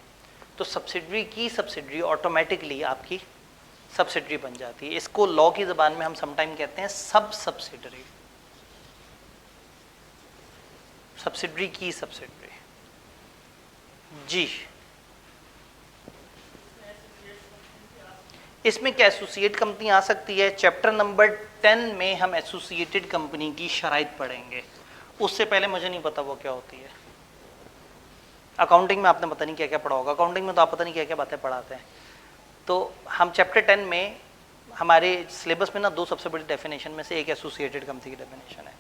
तो सब्सिडरी की सब्सिडरी ऑटोमेटिकली आपकी सब्सिडरी बन जाती है। इसको लॉ की ज़बान में हम समटाइम कहते हैं सब सब्सिडरी, सब्सिडरी की सब्सिडरी जी। इसमें क्या एसोसिएट कंपनी आ सकती है? चैप्टर नंबर 10 में हम एसोसिएटेड कंपनी की शराइत पढ़ेंगे, उससे पहले मुझे नहीं पता वो क्या होती है। अकाउंटिंग में आपने पता नहीं क्या क्या पढ़ा होगा, अकाउंटिंग में तो आप पता नहीं क्या क्या बातें पढ़ाते हैं। तो हम चैप्टर 10 में हमारे सिलेबस में ना दो सबसे बड़ी डेफिनेशन में से एक एसोसिएटेड कंपनी की डेफिनेशन है।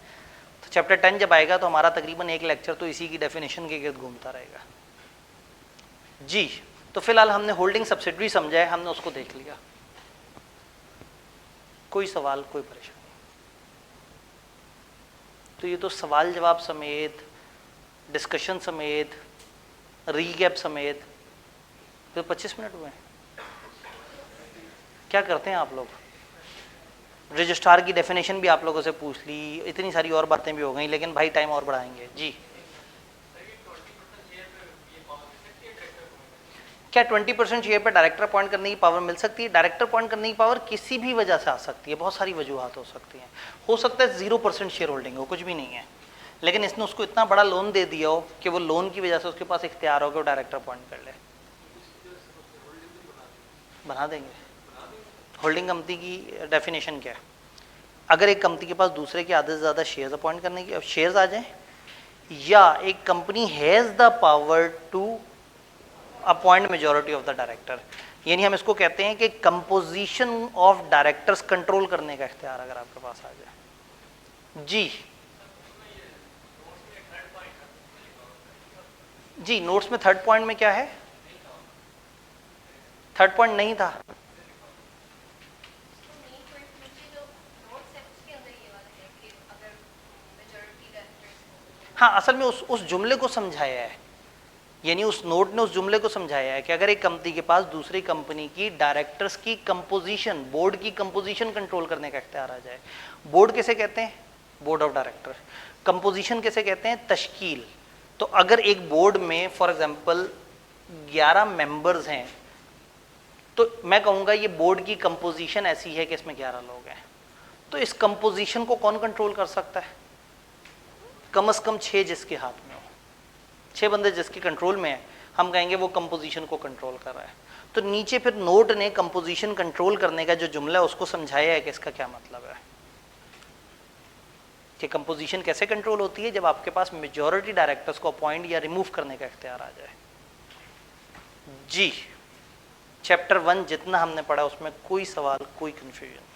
तो चैप्टर 10 जब आएगा तो हमारा तकरीबन एक लेक्चर तो इसी की डेफिनेशन के गिर्द घूमता रहेगा जी। तो फिलहाल हमने होल्डिंग सब्सिडरी समझा है, हमने उसको देख लिया। कोई सवाल, कोई परेशानी? तो ये तो सवाल जवाब समेत, डिस्कशन समेत, रीकैप समेत तो 25 मिनट हुए। क्या करते हैं आप लोग? रजिस्ट्रार की डेफिनेशन भी आप लोगों से पूछ ली, इतनी सारी और बातें भी हो गई, लेकिन भाई टाइम और बढ़ाएंगे जी। क्या 20% शेयर पर डायरेक्टर अपॉइंट करने की पावर मिल सकती है? डायरेक्टर अपॉइंट करने की पावर किसी भी वजह से आ सकती है, बहुत सारी वजूहत हो सकती हैं। हो सकता है 0% शेयर होल्डिंग हो, कुछ भी नहीं है, लेकिन इसने उसको इतना बड़ा लोन दे दिया हो कि वो लोन की वजह से उसके पास इख्तियार हो कि वो डायरेक्टर अपॉइंट कर ले। बना देंगे। होल्डिंग कंपनी की डेफिनेशन क्या है? अगर एक कंपनी के पास दूसरे के आधे से ज़्यादा शेयर्स अपॉइंट करने की शेयर्स आ जाएं, या एक company has the power to appoint majority of the director, यानी हम इसको कहते हैं कि कंपोजिशन ऑफ डायरेक्टर्स कंट्रोल करने का इख्तियार अगर आपके पास आ जाए जी। जी नोट्स में थर्ड पॉइंट में क्या है? थर्ड पॉइंट नहीं था। हाँ, असल में उस जुमले को समझाया है, यानी उस नोट ने उस जुमले को समझाया है कि अगर एक कंपनी के पास दूसरी कंपनी की डायरेक्टर्स की कंपोजिशन, बोर्ड की कंपोजिशन कंट्रोल करने का इख्तियार आ जाए। बोर्ड किसे कहते हैं? Board of director. कंपोजिशन किसे कहते हैं? तश्कील। तो अगर एक बोर्ड में फॉर एग्जांपल 11 मेंबर्स हैं, तो मैं कहूँगा ये बोर्ड की कंपोजिशन ऐसी है कि इसमें 11 लोग हैं, तो इस कंपोजिशन को कौन कंट्रोल कर सकता है? कम से कम 6 जिसके हाथ में हो, 6 बंदे जिसके कंट्रोल में है, हम कहेंगे वो कंपोजिशन को कंट्रोल कर रहा है। तो नीचे फिर नोट ने कंपोजिशन कंट्रोल करने का जो जुमला है उसको समझाया है कि इसका क्या मतलब है, कि कंपोजिशन कैसे कंट्रोल होती है जब आपके पास मेजॉरिटी डायरेक्टर्स को अपॉइंट या रिमूव करने का इख्तियार आ जाए जी। चैप्टर 1 जितना हमने पढ़ा उसमें कोई सवाल, कोई कंफ्यूजन?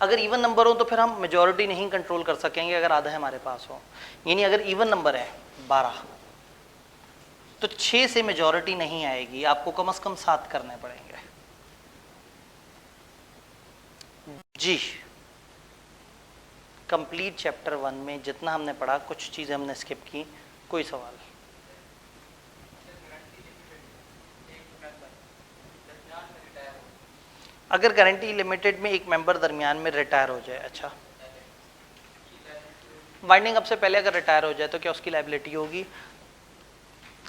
अगर इवन नंबर हो तो फिर हम मेजॉरिटी नहीं कंट्रोल कर सकेंगे अगर आधा हमारे पास हो, यानी अगर इवन नंबर है 12 तो 6 से मेजॉरिटी नहीं आएगी, आपको कम से कम 7 करने पड़ेंगे जी। कंप्लीट चैप्टर 1 में जितना हमने पढ़ा, कुछ चीज़ें हमने स्किप की, कोई सवाल? अगर गारंटी लिमिटेड में एक मेंबर दरमियान में रिटायर हो जाए, अच्छा वाइंडिंग अप से पहले अगर रिटायर हो जाए तो क्या उसकी लायबिलिटी होगी?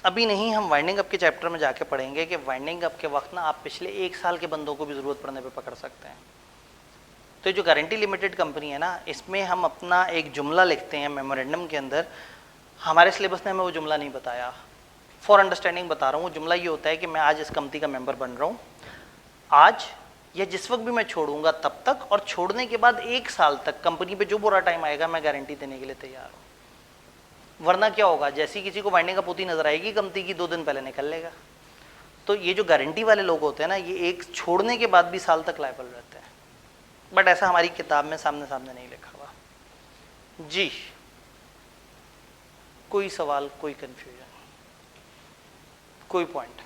अभी नहीं, हम वाइंडिंग अप के चैप्टर में जाके पढ़ेंगे कि वाइंडिंग अप के वक्त ना आप पिछले 1 साल के बंदों को भी ज़रूरत पड़ने पे पकड़ सकते हैं। तो जो गारंटी लिमिटेड कंपनी है ना, इसमें हम अपना एक जुमला लिखते हैं मेमोरेंडम के अंदर, हमारे सिलेबस ने हमें वो जुमला नहीं बताया, फॉर अंडरस्टैंडिंग बता रहा हूँ। वो जुमला ये होता है कि मैं आज इस कंपनी का मेंबर बन रहा हूँ, आज या जिस वक्त भी मैं छोड़ूंगा तब तक, और छोड़ने के बाद 1 साल तक कंपनी पे जो बुरा टाइम आएगा मैं गारंटी देने के लिए तैयार हूँ। वरना क्या होगा, जैसी किसी को वाइंडिंग अप होती नजर आएगी कंपनी की, 2 दिन पहले निकल लेगा। तो ये जो गारंटी वाले लोग होते हैं ना, ये एक छोड़ने के बाद भी साल तक लायबल रहते हैं, बट ऐसा हमारी किताब में सामने सामने नहीं लिखा हुआ जी। कोई सवाल, कोई कंफ्यूजन, कोई पॉइंट?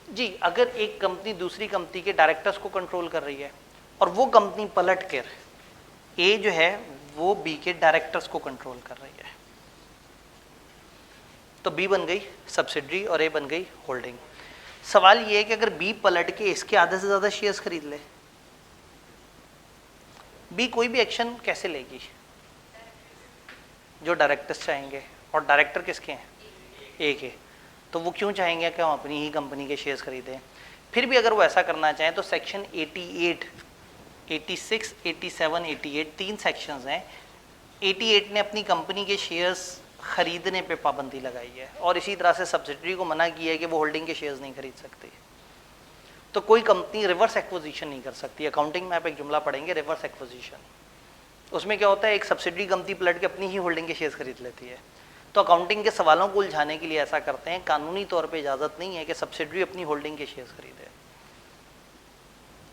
जी, अगर एक कंपनी दूसरी कंपनी के डायरेक्टर्स को कंट्रोल कर रही है और वो कंपनी पलट कर ए जो है वो बी के डायरेक्टर्स को कंट्रोल कर रही है, तो बी बन गई सब्सिडरी और ए बन गई होल्डिंग। सवाल ये है कि अगर बी पलट के इसके आधे से ज्यादा शेयर्स खरीद ले, बी कोई भी एक्शन कैसे लेगी? जो डायरेक्टर्स चाहेंगे, और डायरेक्टर किसके हैं? ए के। तो वो क्यों चाहेंगे कि हम अपनी ही कंपनी के शेयर्स खरीदें? फिर भी अगर वो ऐसा करना चाहें तो सेक्शन 88, 86, 87, 88 तीन सेक्शंस हैं। 88 ने अपनी कंपनी के शेयर्स खरीदने पे पाबंदी लगाई है और इसी तरह से सब्सिडरी को मना किया है कि वो होल्डिंग के शेयर्स नहीं खरीद सकती। तो कोई कंपनी रिवर्स एक्विजिशन नहीं कर सकती। अकाउंटिंग में आप एक जुमला पढ़ेंगे, रिवर्स एक्विजिशन। उसमें क्या होता है, एक सब्सिडरी कंपनी पलट के अपनी ही होल्डिंग के शेयर्स खरीद लेती है। तो अकाउंटिंग के सवालों को उलझाने के लिए ऐसा करते हैं। कानूनी तौर पे इजाज़त नहीं है कि सब्सिडरी अपनी होल्डिंग के शेयर्स खरीदे।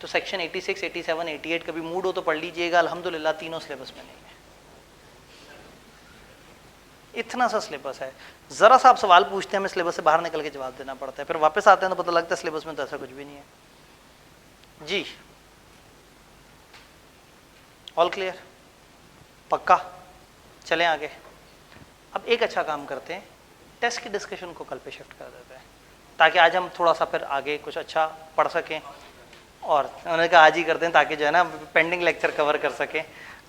तो सेक्शन 86, 87, 88 कभी मूड हो तो पढ़ लीजिएगा। अल्हम्दुलिल्लाह तीनों सिलेबस में नहीं है, इतना सा सिलेबस है। ज़रा सा आप सवाल पूछते हैं, हमें सिलेबस से बाहर निकल के जवाब देना पड़ता है, फिर वापस आते हैं तो पता लगता है सिलेबस में तो ऐसा कुछ भी नहीं है। जी, ऑल क्लियर? पक्का? चलें आगे। अब एक अच्छा काम करते हैं, टेस्ट की डिस्कशन को कल पे शिफ्ट कर देते हैं ताकि आज हम थोड़ा सा फिर आगे कुछ अच्छा पढ़ सकें। और उन्होंने कहा आज ही करते हैं ताकि जो है ना पेंडिंग लेक्चर कवर कर सकें।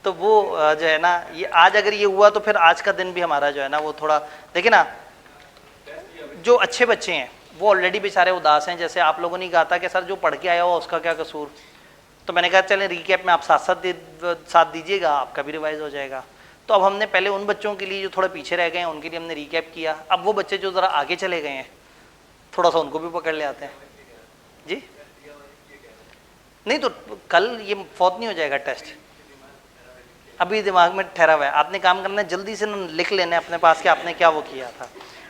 तो वो जो है ना, ये आज अगर ये हुआ तो फिर आज का दिन भी हमारा जो है ना वो थोड़ा, देखिए ना, जो अच्छे बच्चे हैं वो ऑलरेडी बेचारे उदास हैं। जैसे आप लोगों ने कहा था कि सर जो पढ़ के आया हो उसका क्या कसूर, तो मैंने कहा चलें रिकैप में आप साथ दीजिएगा, आपका भी रिवाइज हो जाएगा। तो अब हमने पहले उन बच्चों के लिए जो थोड़ा पीछे रह गए हैं उनके लिए हमने रिकैप किया। अब वो बच्चे जो ज़रा आगे चले गए हैं थोड़ा सा उनको भी पकड़ ले आते हैं। जी नहीं तो कल ये फौत नहीं हो जाएगा टेस्ट, अभी दिमाग में ठहरा हुआ है। आपने काम करना है जल्दी से लिख लेना है अपने पास कि आपने क्या वो किया था,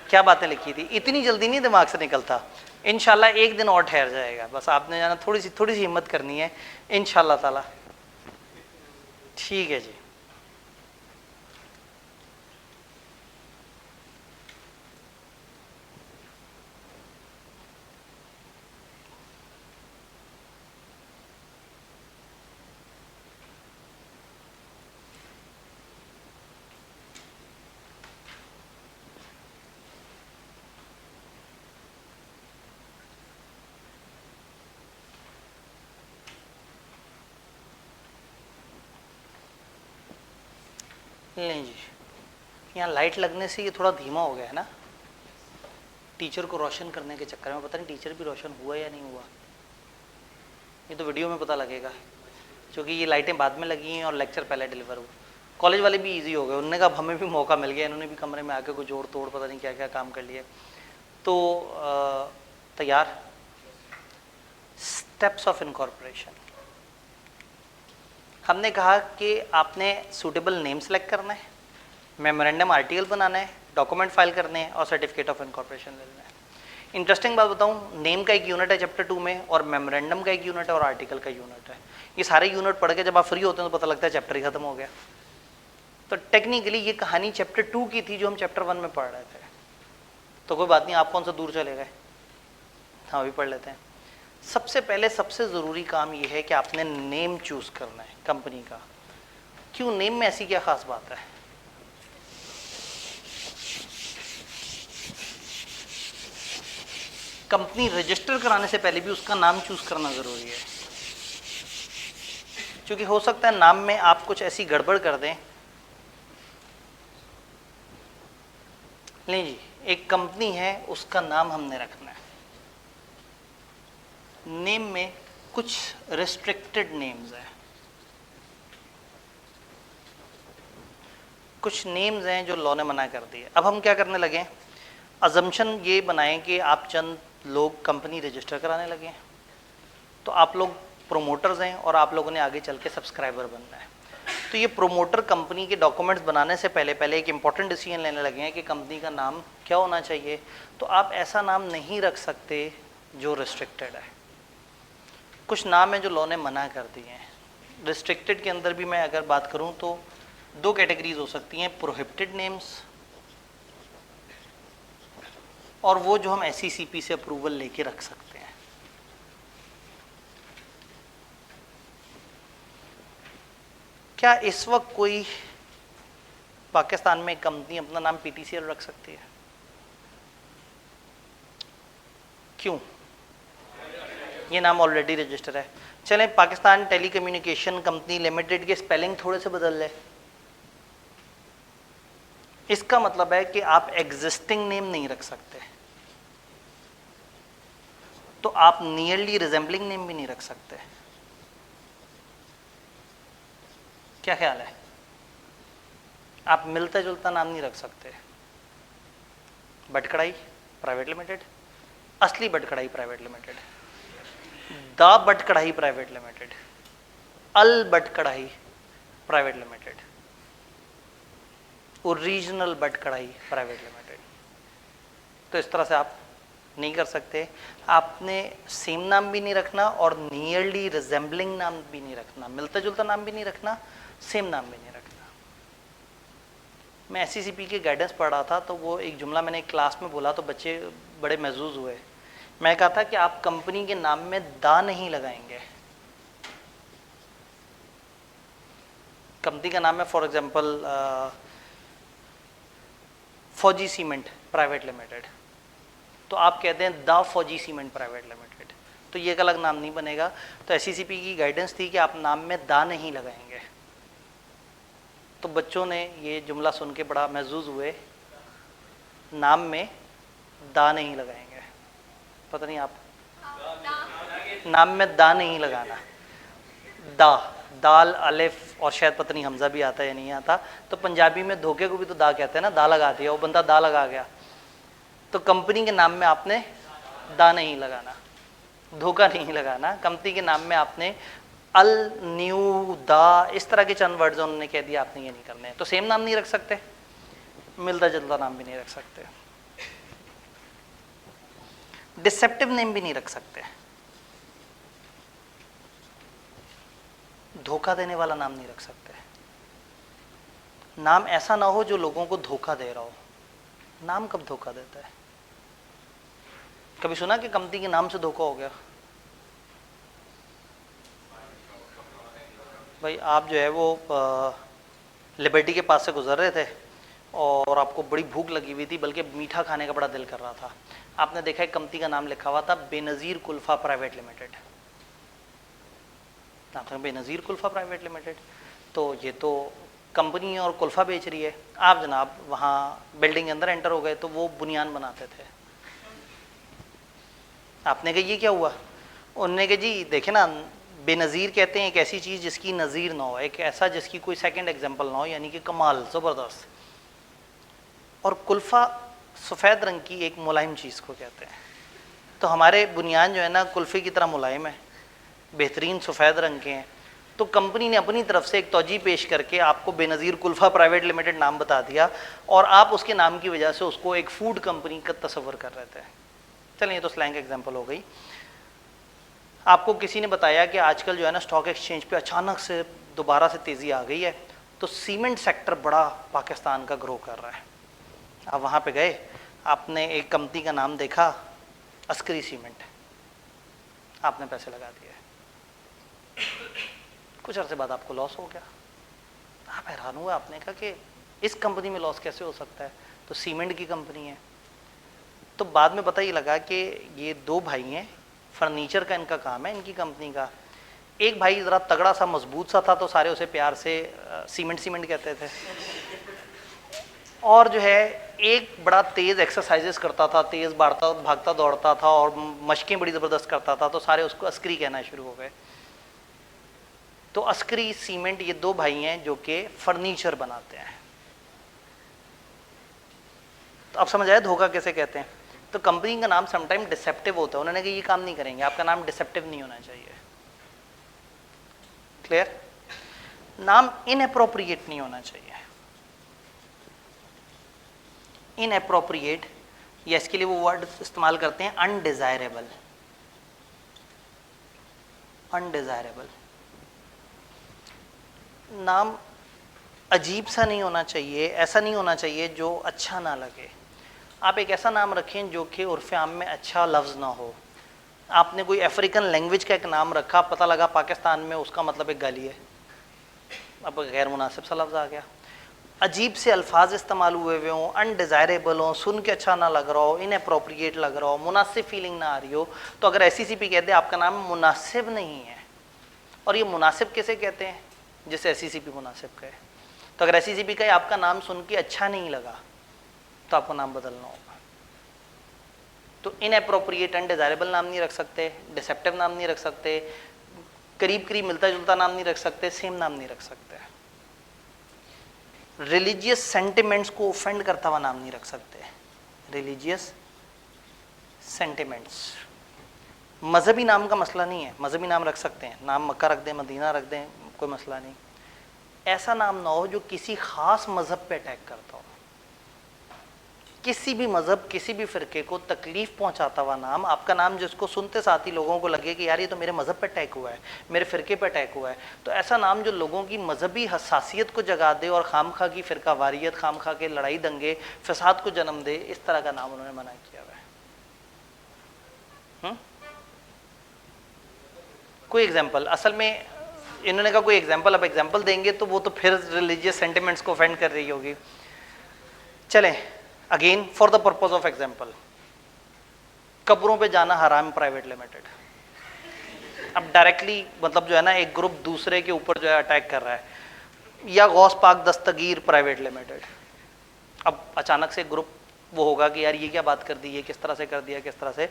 क्या बातें लिखी थी। इतनी जल्दी नहीं दिमाग से निकलता, इंशाल्लाह एक दिन और ठहर जाएगा। बस आपने जाना थोड़ी सी हिम्मत करनी है इंशाल्लाह ताला। ठीक है जी। नहीं जी, यहाँ लाइट लगने से ये थोड़ा धीमा हो गया है ना, टीचर को रोशन करने के चक्कर में। पता नहीं टीचर भी रोशन हुआ या नहीं हुआ, ये तो वीडियो में पता लगेगा क्योंकि ये लाइटें बाद में लगी हैं और लेक्चर पहले डिलीवर हुआ। कॉलेज वाले भी इजी हो गए, उन्होंने कहा हमें भी मौका मिल गया, इन्होंने भी कमरे में आके कुछ जोड़ तोड़ पता नहीं क्या क्या काम कर लिए। तो तैयार, स्टेप्स ऑफ इनकॉर्पोरेशन। हमने कहा कि आपने सूटेबल नेम सेलेक्ट करना है, मेमोरेंडम आर्टिकल बनाना है, डॉक्यूमेंट फाइल करने हैं और सर्टिफिकेट ऑफ इनकॉर्पोरेशन लेना है। इंटरेस्टिंग बात बताऊं, नेम का एक यूनिट है चैप्टर 2 में और मेमोरेंडम का एक यूनिट है और आर्टिकल का यूनिट है। ये सारे यूनिट पढ़ के जब आप फ्री होते हैं तो पता लगता है चैप्टर ही खत्म हो गया। तो टेक्निकली ये कहानी चैप्टर 2 की थी जो हम चैप्टर 1 में पढ़ रहे थे। तो कोई बात नहीं, आप कौन सा दूर चले गए, हाँ अभी पढ़ लेते हैं। सबसे पहले सबसे ज़रूरी काम ये है कि आपने नेम चूज़ करना है कंपनी का। क्यों, नेम में ऐसी क्या खास बात है? कंपनी रजिस्टर कराने से पहले भी उसका नाम चूज़ करना ज़रूरी है, क्योंकि हो सकता है नाम में आप कुछ ऐसी गड़बड़ कर दें। नहीं जी, एक कंपनी है उसका नाम हमने रखना है। नेम में कुछ रिस्ट्रिक्टेड नेम्स हैं, कुछ नेम्स हैं जो लॉ ने मना कर दिए। अब हम क्या करने लगे, अजम्पशन ये बनाएं कि आप चंद लोग कंपनी रजिस्टर कराने लगे, तो आप लोग प्रोमोटर्स हैं और आप लोगों ने आगे चल के सब्सक्राइबर बनना है। तो ये प्रोमोटर कंपनी के डॉक्यूमेंट्स बनाने से पहले एक इंपॉर्टेंट डिसीजन लेने लगे हैं कि कंपनी का नाम क्या होना चाहिए। तो आप ऐसा नाम नहीं रख सकते जो रिस्ट्रिक्टेड है। कुछ नाम है जो लॉ ने मना कर दिए हैं। रिस्ट्रिक्टेड के अंदर भी मैं अगर बात करूं तो दो कैटेगरीज हो सकती हैं, प्रोहिबिटेड नेम्स और वो जो हम SECP से अप्रूवल लेके रख सकते हैं। क्या इस वक्त कोई पाकिस्तान में कंपनी अपना नाम PTCL रख सकती है? क्यों? ये नाम ऑलरेडी रजिस्टर है। चलें पाकिस्तान टेलीकम्युनिकेशन कंपनी लिमिटेड के स्पेलिंग थोड़े से बदल लें। इसका मतलब है कि आप एग्जिस्टिंग नेम नहीं रख सकते, तो आप नियरली रिजेंबलिंग नेम भी नहीं रख सकते। क्या ख्याल है? आप मिलता जुलता नाम नहीं रख सकते। बटकड़ाई प्राइवेट लिमिटेड, असली बटकड़ाई प्राइवेट लिमिटेड, द बटकड़ाई प्राइवेट लिमिटेड, अल बटकड़ाई प्राइवेट लिमिटेड, ओरिजिनल बटकड़ाई प्राइवेट लिमिटेड। तो इस तरह से आप नहीं कर सकते। आपने सेम नाम भी नहीं रखना और नियरली रिजेंबलिंग नाम भी नहीं रखना, मिलता जुलता नाम भी नहीं रखना, सेम नाम भी नहीं रखना। मैं SECP के गाइडेंस पढ़ रहा था तो वो एक जुमला मैंने क्लास में बोला तो बच्चे बड़े महजूज हुए। मैं कहा था कि आप कंपनी के नाम में दा नहीं लगाएंगे। कंपनी का नाम है फॉर एग्जांपल फौजी सीमेंट प्राइवेट लिमिटेड, तो आप कहते हैं द फौजी सीमेंट प्राइवेट लिमिटेड, तो ये एक अलग नाम नहीं बनेगा। तो SECP की गाइडेंस थी कि आप नाम में दा नहीं लगाएंगे। तो बच्चों ने ये जुमला सुन के बड़ा महजूज हुए, नाम में दा नहीं लगाएंगे। पता नहीं आप नाम में दा नहीं लगाना, दा दाल अलिफ और शायद पता नहीं हमजा भी आता है या नहीं आता। तो पंजाबी में धोखे को भी तो दा कहते हैं ना, दा लगा दिया, वो बंदा दा लगा गया। तो कंपनी के नाम में आपने दा नहीं लगाना, धोखा नहीं लगाना। कंपनी के नाम में आपने अल न्यू दा इस तरह के चंद वर्ड्स उन्होंने कह दिया, आपने ये नहीं करने हैं। तो सेम नाम नहीं रख सकते, मिलता जुलता नाम भी नहीं रख सकते, डिसेप्टिव नेम भी नहीं रख सकते, धोखा देने वाला नाम नहीं रख सकते। नाम ऐसा ना हो जो लोगों को धोखा दे रहा हो। नाम कब धोखा देता है? कभी सुना कि कंपनी के नाम से धोखा हो गया? भाई आप जो है वो लिबर्टी के पास से गुजर रहे थे और आपको बड़ी भूख लगी हुई थी, बल्कि मीठा खाने का बड़ा दिल कर रहा था। आपने देखा है कंपनी का नाम लिखा हुआ था बेनज़ीर कुल्फ़ा प्राइवेट लिमिटेड। आपने बेनज़ीर कुल्फ़ा प्राइवेट लिमिटेड, तो ये तो कंपनी और कुल्फ़ा बेच रही है। आप जनाब वहाँ बिल्डिंग के अंदर एंटर हो गए तो वो बुनियान बनाते थे। आपने कहा ये क्या हुआ? उन्होंने कहा जी देखे ना, बेनज़ीर कहते हैं एक ऐसी चीज़ जिसकी नज़ीर ना हो, एक ऐसा जिसकी कोई सेकंड एग्जांपल ना हो, यानी कि कमाल, ज़बरदस्त। और कुल्फ़ा सफ़ेद रंग की एक मुलायम चीज़ को कहते हैं। तो हमारे बुनियान जो है ना कुल्फ़े की तरह मुलायम है, बेहतरीन सफ़ेद रंग के हैं। तो कंपनी ने अपनी तरफ से एक तौजी पेश करके आपको बेनज़ीर कुल्फ़ा प्राइवेट लिमिटेड नाम बता दिया और आप उसके नाम की वजह से उसको एक फूड कंपनी का तस्वर कर रहे थे। चलिए ये तो स्लैंग एग्जांपल हो गई। आपको किसी ने बताया कि आजकल जो है ना स्टॉक एक्सचेंज पे अचानक से दोबारा से तेज़ी आ गई है, तो सीमेंट सेक्टर बड़ा पाकिस्तान का ग्रो कर रहा है। आप वहाँ पे गए, आपने एक कंपनी का नाम देखा अस्करी सीमेंट, आपने पैसे लगा दिए, कुछ अर्से बाद आपको लॉस हो गया। आप हैरान हुए, आपने कहा कि इस कंपनी में लॉस कैसे हो सकता है, तो सीमेंट की कंपनी है। तो बाद में पता ही लगा कि ये दो भाई हैं, फर्नीचर का इनका काम है, इनकी कंपनी का। एक भाई ज़रा तगड़ा सा मजबूत सा था तो सारे उसे प्यार से सीमेंट सीमेंट कहते थे, और जो है एक बड़ा तेज़ एक्सरसाइजेस करता था, तेज़ भागता दौड़ता था और मशकें बड़ी ज़बरदस्त करता था, तो सारे उसको अस्करी कहना शुरू हो गए। तो अस्करी सीमेंट ये दो भाई हैं जो कि फर्नीचर बनाते हैं। तो अब समझ आया धोखा कैसे कहते हैं। तो कंपनी का नाम समटाइम डिसेप्टिव होता है। उन्होंने कहा ये काम नहीं करेंगे, आपका नाम डिसेप्टिव नहीं होना चाहिए। क्लियर? नाम इनअप्रोप्रिएट नहीं होना चाहिए। इनअप्रोप्रिएट, या इसके लिए वो वर्ड इस्तेमाल करते हैं अनडिजायरेबल। अनडिजायरेबल। नाम अजीब सा नहीं होना चाहिए, ऐसा नहीं होना चाहिए जो अच्छा ना लगे। आप एक ऐसा नाम रखें जो कि उर्फ़ आम में अच्छा लफ्ज़ ना हो। आपने कोई अफ्रीकन लैंग्वेज का एक नाम रखा, पता लगा पाकिस्तान में उसका मतलब एक गाली है, अब गैर मुनासिब सा लफ्ज़ आ गया। अजीब से अल्फाज इस्तेमाल हुए हुए हों, अनडिज़ायरेबल हों, सुन के अच्छा ना लग रहा हो, इनअप्रोप्रिएट लग रहा हो, मुनासिब फीलिंग ना आ रही हो, तो अगर SECP कह दे आपका नाम मुनासिब नहीं है, और ये मुनासिब कैसे कहते हैं, जैसे SECP मुनासिब कहे, तो अगर SECP कहे आपका नाम सुन के अच्छा नहीं लगा तो आपको नाम बदलना होगा। तो इनअप्रोप्रिएट अनडिज़ायरेबल नाम नहीं रख सकते, डिसेप्टिव नाम नहीं रख सकते, करीब करीब मिलता जुलता नाम नहीं रख सकते, सेम नाम नहीं रख सकते, रिलीजियस सेंटिमेंट्स को ऑफेंड करता हुआ नाम नहीं रख सकते, रिलीजियस सेंटिमेंट्स। मजहबी नाम का मसला नहीं है, मजहबी नाम रख सकते हैं, नाम मक्का रख दें, मदीना रख दें, कोई मसला नहीं। ऐसा नाम ना हो जो किसी खास मजहब पे अटैक करता हो, किसी भी मजहब, किसी भी फिरके को तकलीफ पहुंचाता हुआ नाम। आपका नाम जिसको सुनते साथ ही लोगों को लगे कि यार ये तो मेरे मजहब पे अटैक हुआ है, मेरे फिरके पे अटैक हुआ है, तो ऐसा नाम जो लोगों की मजहबी हसासियत को जगा दे और खामखा की फिरका वारियत, खामखा के लड़ाई दंगे फसाद को जन्म दे, इस तरह का नाम उन्होंने मना किया हुआ है। कोई एग्जाम्पल, असल में इन्होंने कहा कोई एग्जाम्पल, अब एग्जाम्पल देंगे तो वो तो फिर रिलीजियस सेंटिमेंट्स को ऑफेंड कर रही होगी। चलें, again for the purpose of example, कब्रों पे जाना हराम प्राइवेट लिमिटेड। अब डायरेक्टली मतलब जो है ना, एक ग्रुप दूसरे के ऊपर जो है अटैक कर रहा है, या गौस पाक दस्तगीर प्राइवेट लिमिटेड। अब अचानक से ग्रुप वो होगा कि यार ये क्या बात कर दी, ये किस तरह से कर दिया, किस तरह से।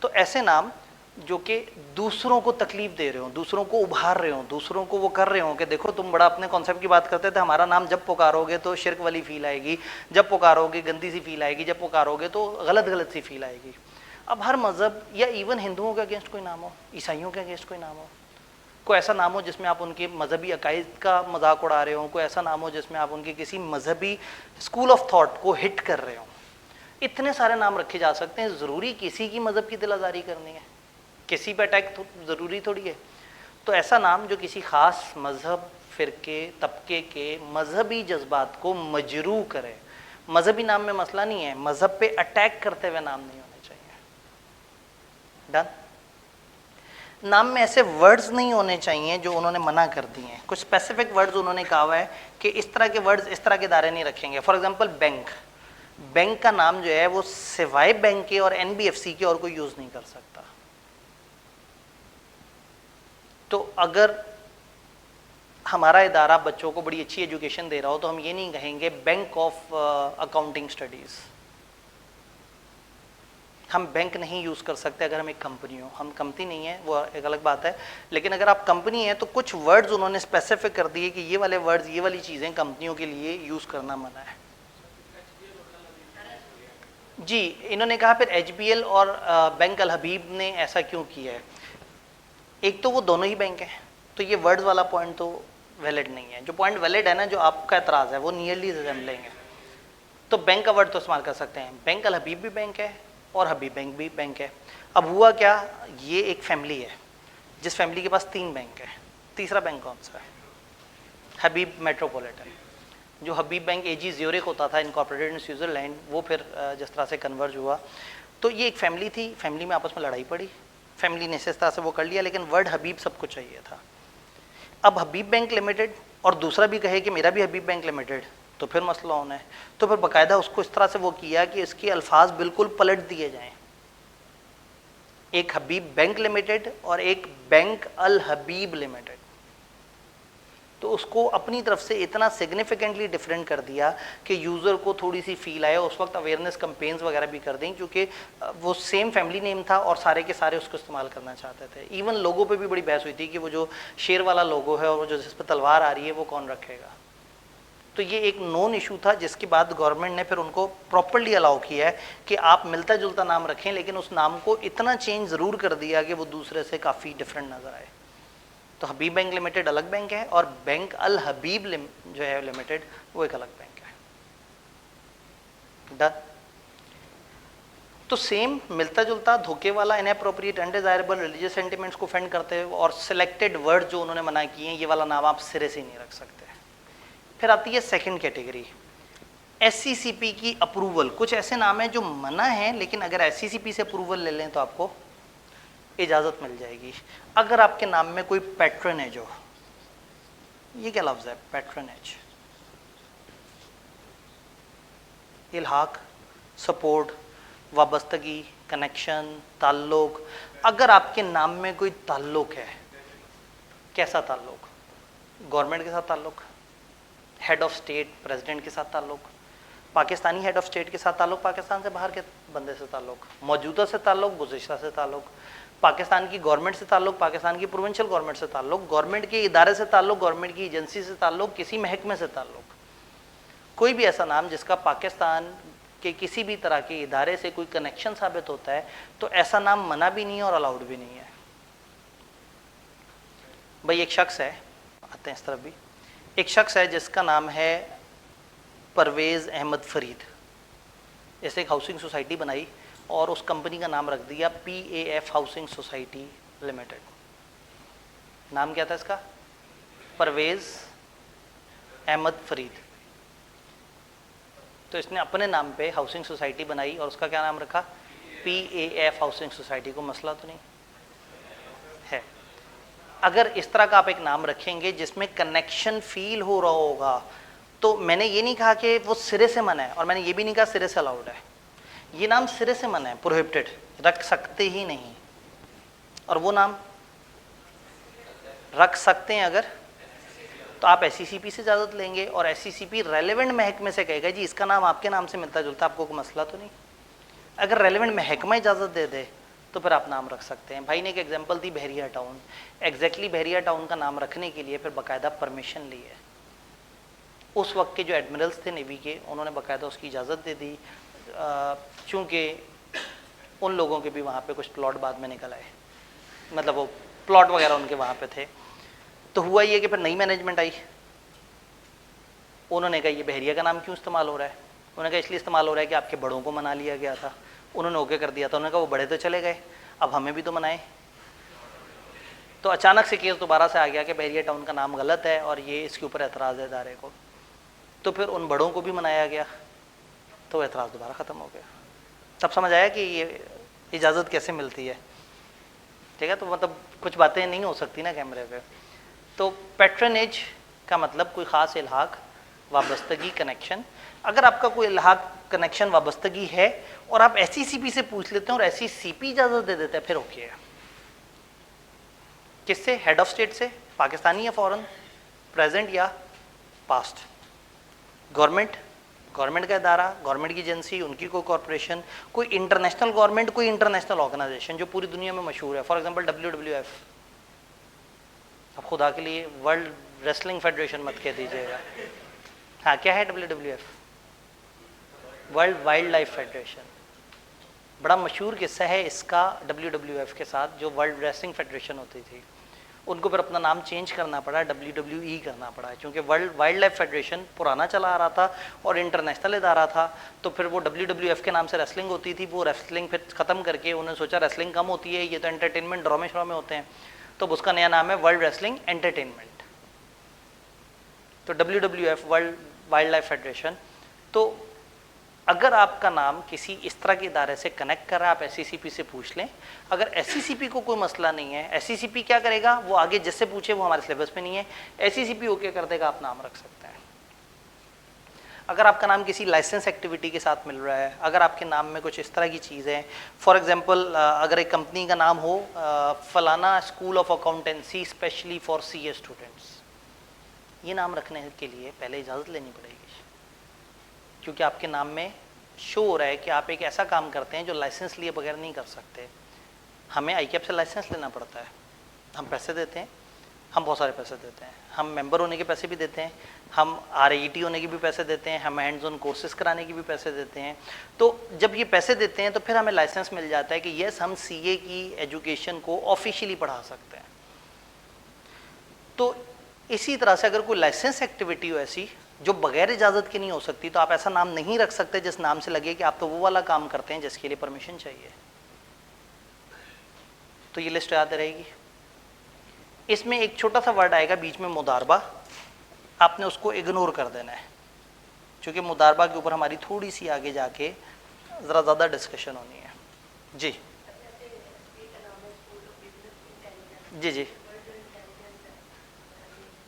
तो ऐसे नाम जो कि दूसरों को तकलीफ दे रहे हो, दूसरों को उभार रहे हो, दूसरों को वो कर रहे हो कि देखो तुम बड़ा अपने कॉन्सेप्ट की बात करते थे, हमारा नाम जब पुकारोगे तो शिरक वाली फील आएगी, जब पुकारोगे गंदी सी फील आएगी, जब पुकारोगे तो गलत गलत सी फील आएगी। अब हर मज़हब या इवन हिंदुओं के अगेंस्ट कोई नाम हो, ईसाइयों के अगेंस्ट कोई नाम हो, कोई ऐसा नाम हो जिसमें आप उनके मजहबी अकायद का मजाक उड़ा रहे हो, कोई ऐसा नाम हो जिसमें आप उनके किसी मजहबी स्कूल ऑफ थॉट को हिट कर रहे हो, इतने सारे नाम रखे जा सकते हैं। ज़रूरी किसी की मजहब की दिल आज़ारी करनी है, किसी पे अटैक तो ज़रूरी थोड़ी है। तो ऐसा नाम जो किसी ख़ास मज़हब, फ़िरके, तबके के मजहबी जज्बात को मजरू करे। मजहबी नाम में मसला नहीं है, मज़हब पे अटैक करते हुए नाम नहीं होने चाहिए। डन। नाम में ऐसे वर्ड्स नहीं होने चाहिए जो उन्होंने मना कर दिए हैं। कुछ स्पेसिफिक वर्ड्स उन्होंने कहा हुआ है कि इस तरह के वर्ड्स इस तरह के दायरे नहीं रखेंगे। फॉर एग्जांपल बैंक, बैंक का नाम जो है वो सिवाय बैंक के और NBFC के और कोई यूज़ नहीं कर सकता। तो अगर हमारा इदारा बच्चों को बड़ी अच्छी एजुकेशन दे रहा हो तो हम ये नहीं कहेंगे बैंक ऑफ अकाउंटिंग स्टडीज़। हम बैंक नहीं यूज़ कर सकते अगर हम एक कंपनी हो। हम कंपनी नहीं है वो एक अलग बात है, लेकिन अगर आप कंपनी है तो कुछ वर्ड्स उन्होंने स्पेसिफिक कर दिए कि ये वाले वर्ड्स, ये वाली चीज़ें कंपनियों के लिए यूज़ करना मना है। जी, इन्होंने कहा फिर HBL और बैंक अल हबीब ने ऐसा क्यों किया है। एक तो वो दोनों ही बैंक हैं, तो ये वर्ड्स वाला पॉइंट तो वैलिड नहीं है। जो पॉइंट वैलिड है ना, जो आपका एतराज़ है, वो नियरली रिजेंबलिंग है, तो बैंक का वर्ड तो इस्तेमाल कर सकते हैं। बैंक अल हबीब भी बैंक है और हबीब बैंक भी बैंक है। अब हुआ क्या, ये एक फैमिली है जिस फैमिली के पास 3 बैंक है। तीसरा बैंक कौन सा है? हबीब मेट्रोपॉलिटन। जो हबीब बैंक AG ज़्यूरिख होता था, इनकॉर्पोरेटेड इन स्विट्ज़रलैंड, वो फिर जिस तरह से कन्वर्ज हुआ। तो ये एक फैमिली थी, फैमिली में आपस में लड़ाई पड़ी, फैमिली ने इस तरह से वो कर लिया, लेकिन वर्ड हबीब सबको चाहिए था। अब हबीब बैंक लिमिटेड और दूसरा भी कहे कि मेरा भी हबीब बैंक लिमिटेड, तो फिर मसला होना है। तो फिर बाकायदा उसको इस तरह से वो किया कि इसके अल्फाज बिल्कुल पलट दिए जाएं, एक हबीब बैंक लिमिटेड और एक बैंक अल हबीब लिमिटेड। तो उसको अपनी तरफ से इतना सिग्निफिकेंटली डिफरेंट कर दिया कि यूज़र को थोड़ी सी फील आए। उस वक्त अवेयरनेस कैंपेन्स वगैरह भी कर दें, क्योंकि वो सेम फैमिली नेम था और सारे के सारे उसको इस्तेमाल करना चाहते थे। इवन लोगों पे भी बड़ी बहस हुई थी कि वो जो शेर वाला लोगो है और वो जो जिस पर तलवार आ रही है वो कौन रखेगा। तो ये एक नॉन इशू था, जिसके बाद गवर्नमेंट ने फिर उनको प्रॉपर्ली अलाउ किया है कि आप मिलता जुलता नाम रखें, लेकिन उस नाम को इतना चेंज ज़रूर कर दिया कि वो दूसरे से काफ़ी डिफरेंट नज़र आए। तो हबीब बैंक लिमिटेड अलग बैंक है और बैंक अल हबीब जो है लिमिटेड वो एक अलग बैंक है। डन। तो सेम मिलता जुलता धोखे वाला, इनएप्रोप्रिएट, अनडिजायरेबल, रिलीजियस सेंटिमेंट्स को ऑफेंड करते हैं, और सिलेक्टेड वर्ड जो उन्होंने मना किए हैं, ये वाला नाम आप सिरे से नहीं रख सकते। फिर आती है सेकंड कैटेगरी, एससीसीपी की अप्रूवल। कुछ ऐसे नाम हैं जो मना है, लेकिन अगर एससीसीपी से अप्रूवल ले लें तो आपको इजाज़त मिल जाएगी। अगर आपके नाम में कोई पैट्रनेज हो, ये क्या लफ्ज़ है पैट्रनेज, इल्हाक, सपोर्ट, वाबस्तगी, कनेक्शन, ताल्लुक। अगर आपके नाम में कोई ताल्लुक है, कैसा ताल्लुक, गवर्नमेंट के साथ ताल्लुक, हेड ऑफ स्टेट प्रेसिडेंट के साथ ताल्लुक, पाकिस्तानी हेड ऑफ स्टेट के साथ ताल्लुक, पाकिस्तान से बाहर के बंदे से ताल्लुक, मौजूदा से ताल्लुक, गुज़िश्ता से ताल्लुक, पाकिस्तान की गवर्नमेंट से ताल्लुक, पाकिस्तान की प्रोविंशियल गवर्नमेंट से ताल्लुक, गवर्नमेंट के इदारे से ताल्लुक, गवर्नमेंट की एजेंसी से ताल्लुक, किसी महकमे से ताल्लुक, कोई भी ऐसा नाम जिसका पाकिस्तान के किसी भी तरह के इदारे से कोई कनेक्शन साबित होता है, तो ऐसा नाम मना भी नहीं है और अलाउड भी नहीं है। भाई एक शख्स है, आते हैं इस तरफ भी, एक शख्स है जिसका नाम है परवेज़ अहमद फरीद। ऐसे एक हाउसिंग सोसाइटी बनाई और उस कंपनी का नाम रख दिया PAF हाउसिंग सोसाइटी लिमिटेड। नाम क्या था इसका, परवेज़ अहमद फरीद। तो इसने अपने नाम पे हाउसिंग सोसाइटी बनाई और उसका क्या नाम रखा, PAF हाउसिंग सोसाइटी। को मसला तो नहीं है। अगर इस तरह का आप एक नाम रखेंगे जिसमें कनेक्शन फील हो रहा होगा, तो मैंने ये नहीं कहा कि वो सिरे से मना है, और मैंने ये भी नहीं कहा सिरे से अलाउड है। ये नाम सिरे से मना है, प्रोहिबिटेड, रख सकते ही नहीं। और वो नाम रख सकते हैं अगर, तो आप SCCP से इजाज़त लेंगे और SCCP रेलेवेंट महकमे से कहेगा जी इसका नाम आपके नाम से मिलता जुलता, आपको कोई मसला तो नहीं। अगर रेलेवेंट महकमा इजाज़त दे दे तो फिर आप नाम रख सकते हैं। भाई ने एक एग्जांपल दी बहरिया टाउन, एग्जैक्टली बहरिया टाउन का नाम रखने के लिए फिर बाकायदा परमिशन ली है। उस वक्त के जो एडमिरल्स थे नेवी के, उन्होंने बाकायदा उसकी इजाज़त दे दी, चूँकि उन लोगों के भी वहाँ पे कुछ प्लॉट बाद में निकल आए, मतलब वो प्लॉट वगैरह उनके वहाँ पे थे। तो हुआ ये कि फिर नई मैनेजमेंट आई, उन्होंने कहा ये बहरिया का नाम क्यों इस्तेमाल हो रहा है। उन्होंने कहा इसलिए इस्तेमाल हो रहा है कि आपके बड़ों को मना लिया गया था, उन्होंने ओके कर दिया था। उन्होंने कहा वो बड़े तो चले गए, अब हमें भी तो मनाएं। तो अचानक से केस दोबारा से आ गया कि बहरिया टाउन का नाम गलत है और ये इसके ऊपर एतराज़ है इदारे को। तो फिर उन बड़ों को भी मनाया गया, तो एतराज़ दोबारा ख़त्म हो गया। तब समझ आया कि ये इजाज़त कैसे मिलती है, ठीक है। तो मतलब कुछ बातें नहीं हो सकती ना कैमरे पे। तो पैट्रनेज का मतलब कोई ख़ास इल्हाक, वाबस्तगी, कनेक्शन। अगर आपका कोई इल्हाक, कनेक्शन, वाबस्तगी है और आप SCCP से पूछ लेते हैं और SCCP इजाज़त दे देता है, फिर ओके है। किससे, हेड ऑफ स्टेट से, पाकिस्तानी या फॉरेन, प्रेजेंट या पास्ट, गवर्नमेंट, गवर्नमेंट का इदारा, गवर्नमेंट की एजेंसी, उनकी कोई कॉरपोरेशन, कोई इंटरनेशनल गवर्नमेंट, कोई इंटरनेशनल ऑर्गेनाइजेशन जो पूरी दुनिया में मशहूर है। फॉर एग्जांपल WWF, अब खुदा के लिए वर्ल्ड रेसलिंग फेडरेशन मत कह दीजिएगा। हाँ, क्या है WWF, world wild life federation. बड़ा मशहूर किस्सा है इसका WWF के साथ, जो वर्ल्ड रेसलिंग फेडरेशन होती थी, उनको फिर अपना नाम चेंज करना पड़ा, WWE करना पड़ा, क्योंकि वर्ल्ड वाइल्ड लाइफ फेडरेशन पुराना चला आ रहा था और इंटरनेशनल इदारा था। तो फिर वो WWF के नाम से रेसलिंग होती थी, वो रेसलिंग फिर ख़त्म करके उन्होंने सोचा रेसलिंग कम होती है, ये तो एंटरटेनमेंट ड्रामे श्रामे होते हैं, तो उसका नया नाम है वर्ल्ड रेसलिंग एंटरटेनमेंट। तो WWF, world wild life federation. तो अगर आपका नाम किसी इस तरह के इदारे से कनेक्ट कर रहा है, आप SCCP से पूछ लें। अगर SCCP को कोई मसला नहीं है, SCCP क्या करेगा, वो आगे जिससे पूछे, वो हमारे सिलेबस में नहीं है, SCCP ओके कर देगा, आप नाम रख सकते हैं। अगर आपका नाम किसी लाइसेंस एक्टिविटी के साथ मिल रहा है, अगर आपके नाम में कुछ इस तरह की चीज़ है, फॉर एग्जांपल अगर एक कंपनी का नाम हो फलाना school of accountancy specially for CA students, ये नाम रखने के लिए पहले इजाज़त लेनी पड़ेगी, क्योंकि आपके नाम में शो हो रहा है कि आप एक ऐसा काम करते हैं जो लाइसेंस लिए बगैर नहीं कर सकते। हमें ICAP से लाइसेंस लेना पड़ता है, हम पैसे देते हैं, हम बहुत सारे पैसे देते हैं, हम मेंबर होने के पैसे भी देते हैं, हम RAET होने के भी पैसे देते हैं, हम हैंड्स ऑन कोर्सेज कराने के भी पैसे देते हैं। तो जब ये पैसे देते हैं तो फिर हमें लाइसेंस मिल जाता है कि यस, हम CA की एजुकेशन को ऑफिशियली पढ़ा सकते हैं। तो इसी तरह से अगर कोई लाइसेंस एक्टिविटी हो ऐसी जो बगैर इजाज़त के नहीं हो सकती, तो आप ऐसा नाम नहीं रख सकते जिस नाम से लगे कि आप तो वो वाला काम करते हैं जिसके लिए परमिशन चाहिए। तो ये लिस्ट याद रहेगी। इसमें एक छोटा सा वर्ड आएगा बीच में, मुदारबा, आपने उसको इग्नोर कर देना है, क्योंकि मुदारबा के ऊपर हमारी थोड़ी सी आगे जाके ज़रा ज़्यादा डिस्कशन होनी है। जी जी जी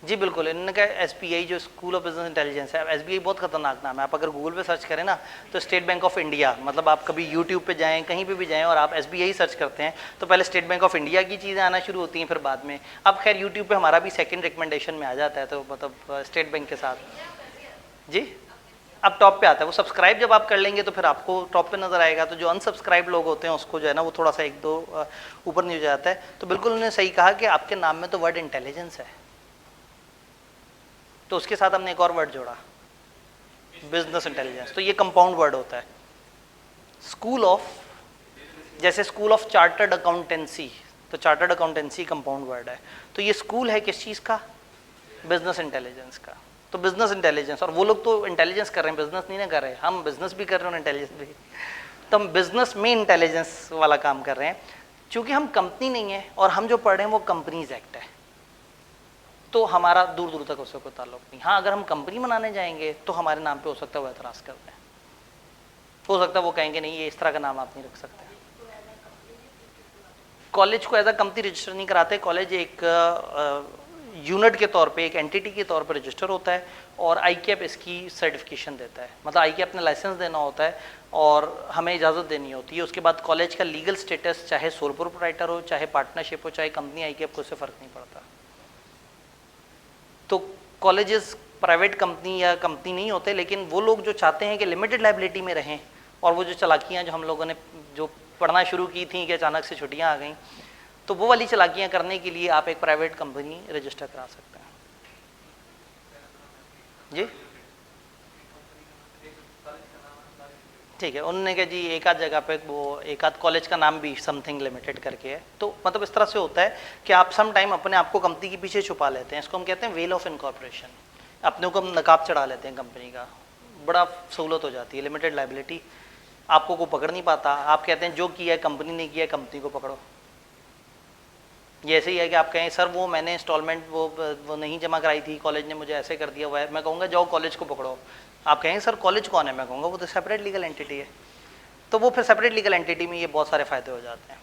जी बिल्कुल, इन्होंने कहा SBI जो स्कूल ऑफ बिजनेस इंटेलिजेंस है, SBI बहुत खतरनाक नाम है। आप अगर गूगल पे सर्च करें ना तो स्टेट बैंक ऑफ इंडिया, मतलब आप कभी यूट्यूब पे जाएं, कहीं पे भी जाएं और आप SBI सर्च करते हैं तो पहले स्टेट बैंक ऑफ इंडिया की चीज़ें आना शुरू होती हैं, फिर बाद में। अब खैर यूट्यूब पे हमारा भी सेकंड रिकमेंडेशन में आ जाता है, तो मतलब स्टेट बैंक के साथ। जी अब टॉप पे आता है वो। सब्सक्राइब जब आप कर लेंगे तो फिर आपको टॉप पे नजर आएगा, तो जो अनसब्सक्राइब लोग होते हैं उसको जो है ना वो थोड़ा सा एक दो ऊपर नहीं हो जाता है। तो बिल्कुल उन्होंने सही कहा कि आपके नाम में तो वर्ड इंटेलिजेंस है, तो उसके साथ हमने एक और वर्ड जोड़ा, बिजनेस इंटेलिजेंस। तो ये कंपाउंड वर्ड होता है। स्कूल ऑफ, जैसे स्कूल ऑफ चार्टर्ड अकाउंटेंसी, तो चार्टर्ड अकाउंटेंसी कंपाउंड वर्ड है। तो ये स्कूल है किस चीज़ का? बिजनेस इंटेलिजेंस का। तो बिजनेस इंटेलिजेंस, और वो लोग तो इंटेलिजेंस कर रहे हैं, बिजनेस नहीं ना कर रहे, हम बिजनेस भी कर रहे हैं और इंटेलिजेंस भी। तो हम बिजनेस में इंटेलिजेंस वाला काम कर रहे हैं। चूंकि हम कंपनी नहीं है और हम जो पढ़ रहे हैं वो कंपनीज एक्ट है, तो हमारा दूर दूर तक उससे कोई ताल्लुक नहीं। हाँ अगर हम कंपनी बनाने जाएंगे तो हमारे नाम पे हो सकता है वो एतराज़ कर दें, हो सकता है वो कहेंगे नहीं ये इस तरह का नाम आप नहीं रख सकते। कॉलेज को एज अ कंपनी रजिस्टर नहीं कराते, कॉलेज एक यूनिट के तौर पे, एक एंटिटी के तौर पे रजिस्टर होता है, और ICAP इसकी सर्टिफिकेशन देता है। मतलब ICAP ने लाइसेंस देना होता है और हमें इजाज़त देनी होती है। उसके बाद कॉलेज का लीगल स्टेटस, चाहे सोल प्रोप्राइटर हो, चाहे पार्टनरशिप हो, चाहे कंपनी, ICAP को उससे फ़र्क नहीं पड़ता। तो कॉलेजेस प्राइवेट कंपनी या कंपनी नहीं होते, लेकिन वो लोग जो चाहते हैं कि लिमिटेड लाइबिलिटी में रहें, और वो जो चालाकियाँ जो हम लोगों ने जो पढ़ना शुरू की थी कि अचानक से छुट्टियाँ आ गई, तो वो वाली चालाकियाँ करने के लिए आप एक प्राइवेट कंपनी रजिस्टर करा सकते हैं। जी ठीक है, उन्होंने कहा जी एक आध जगह पे वो एक आध कॉलेज का नाम भी समथिंग लिमिटेड करके है। तो मतलब इस तरह से होता है कि आप सम टाइम अपने आप को कंपनी के पीछे छुपा लेते हैं। इसको हम कहते हैं वेल ऑफ इनकॉर्पोरेशन। अपने को हम नकाब चढ़ा लेते हैं कंपनी का, बड़ा सहूलत हो जाती है, लिमिटेड लाइबिलिटी, आपको कोई पकड़ नहीं पाता। आप कहते हैं जो किया है कंपनी ने किया है, कंपनी को पकड़ो। ये ऐसे ही है कि आप कहें सर वो मैंने इंस्टॉलमेंट वो नहीं जमा कराई थी, कॉलेज ने मुझे ऐसे कर दिया हुआ है, मैं कहूँगा जाओ कॉलेज को पकड़ो। आप कहेंगे सर कॉलेज कौन है, मैं कहूँगा वो तो सेपरेट लीगल एंटिटी है। तो वो फिर सेपरेट लीगल एंटिटी में ये बहुत सारे फ़ायदे हो जाते हैं।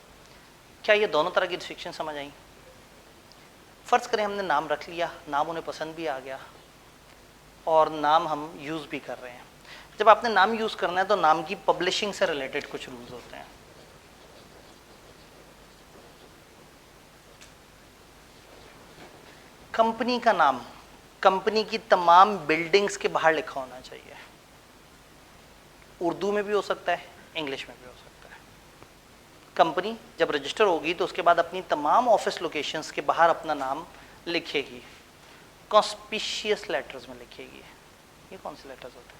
क्या ये दोनों तरह की रिस्ट्रिक्शन समझ आई? फ़र्ज़ करें हमने नाम रख लिया, नाम उन्हें पसंद भी आ गया और नाम हम यूज़ भी कर रहे हैं। जब आपने नाम यूज़ करना है तो नाम की पब्लिशिंग से रिलेटेड कुछ रूल्स होते हैं। कंपनी का नाम कंपनी की तमाम बिल्डिंग्स के बाहर लिखा होना चाहिए। उर्दू में भी हो सकता है, इंग्लिश में भी हो सकता है। कंपनी जब रजिस्टर होगी तो उसके बाद अपनी तमाम ऑफिस लोकेशंस के बाहर अपना नाम लिखेगी, कॉन्स्पिशियस लेटर्स में लिखेगी। ये कौन से लेटर्स होते हैं?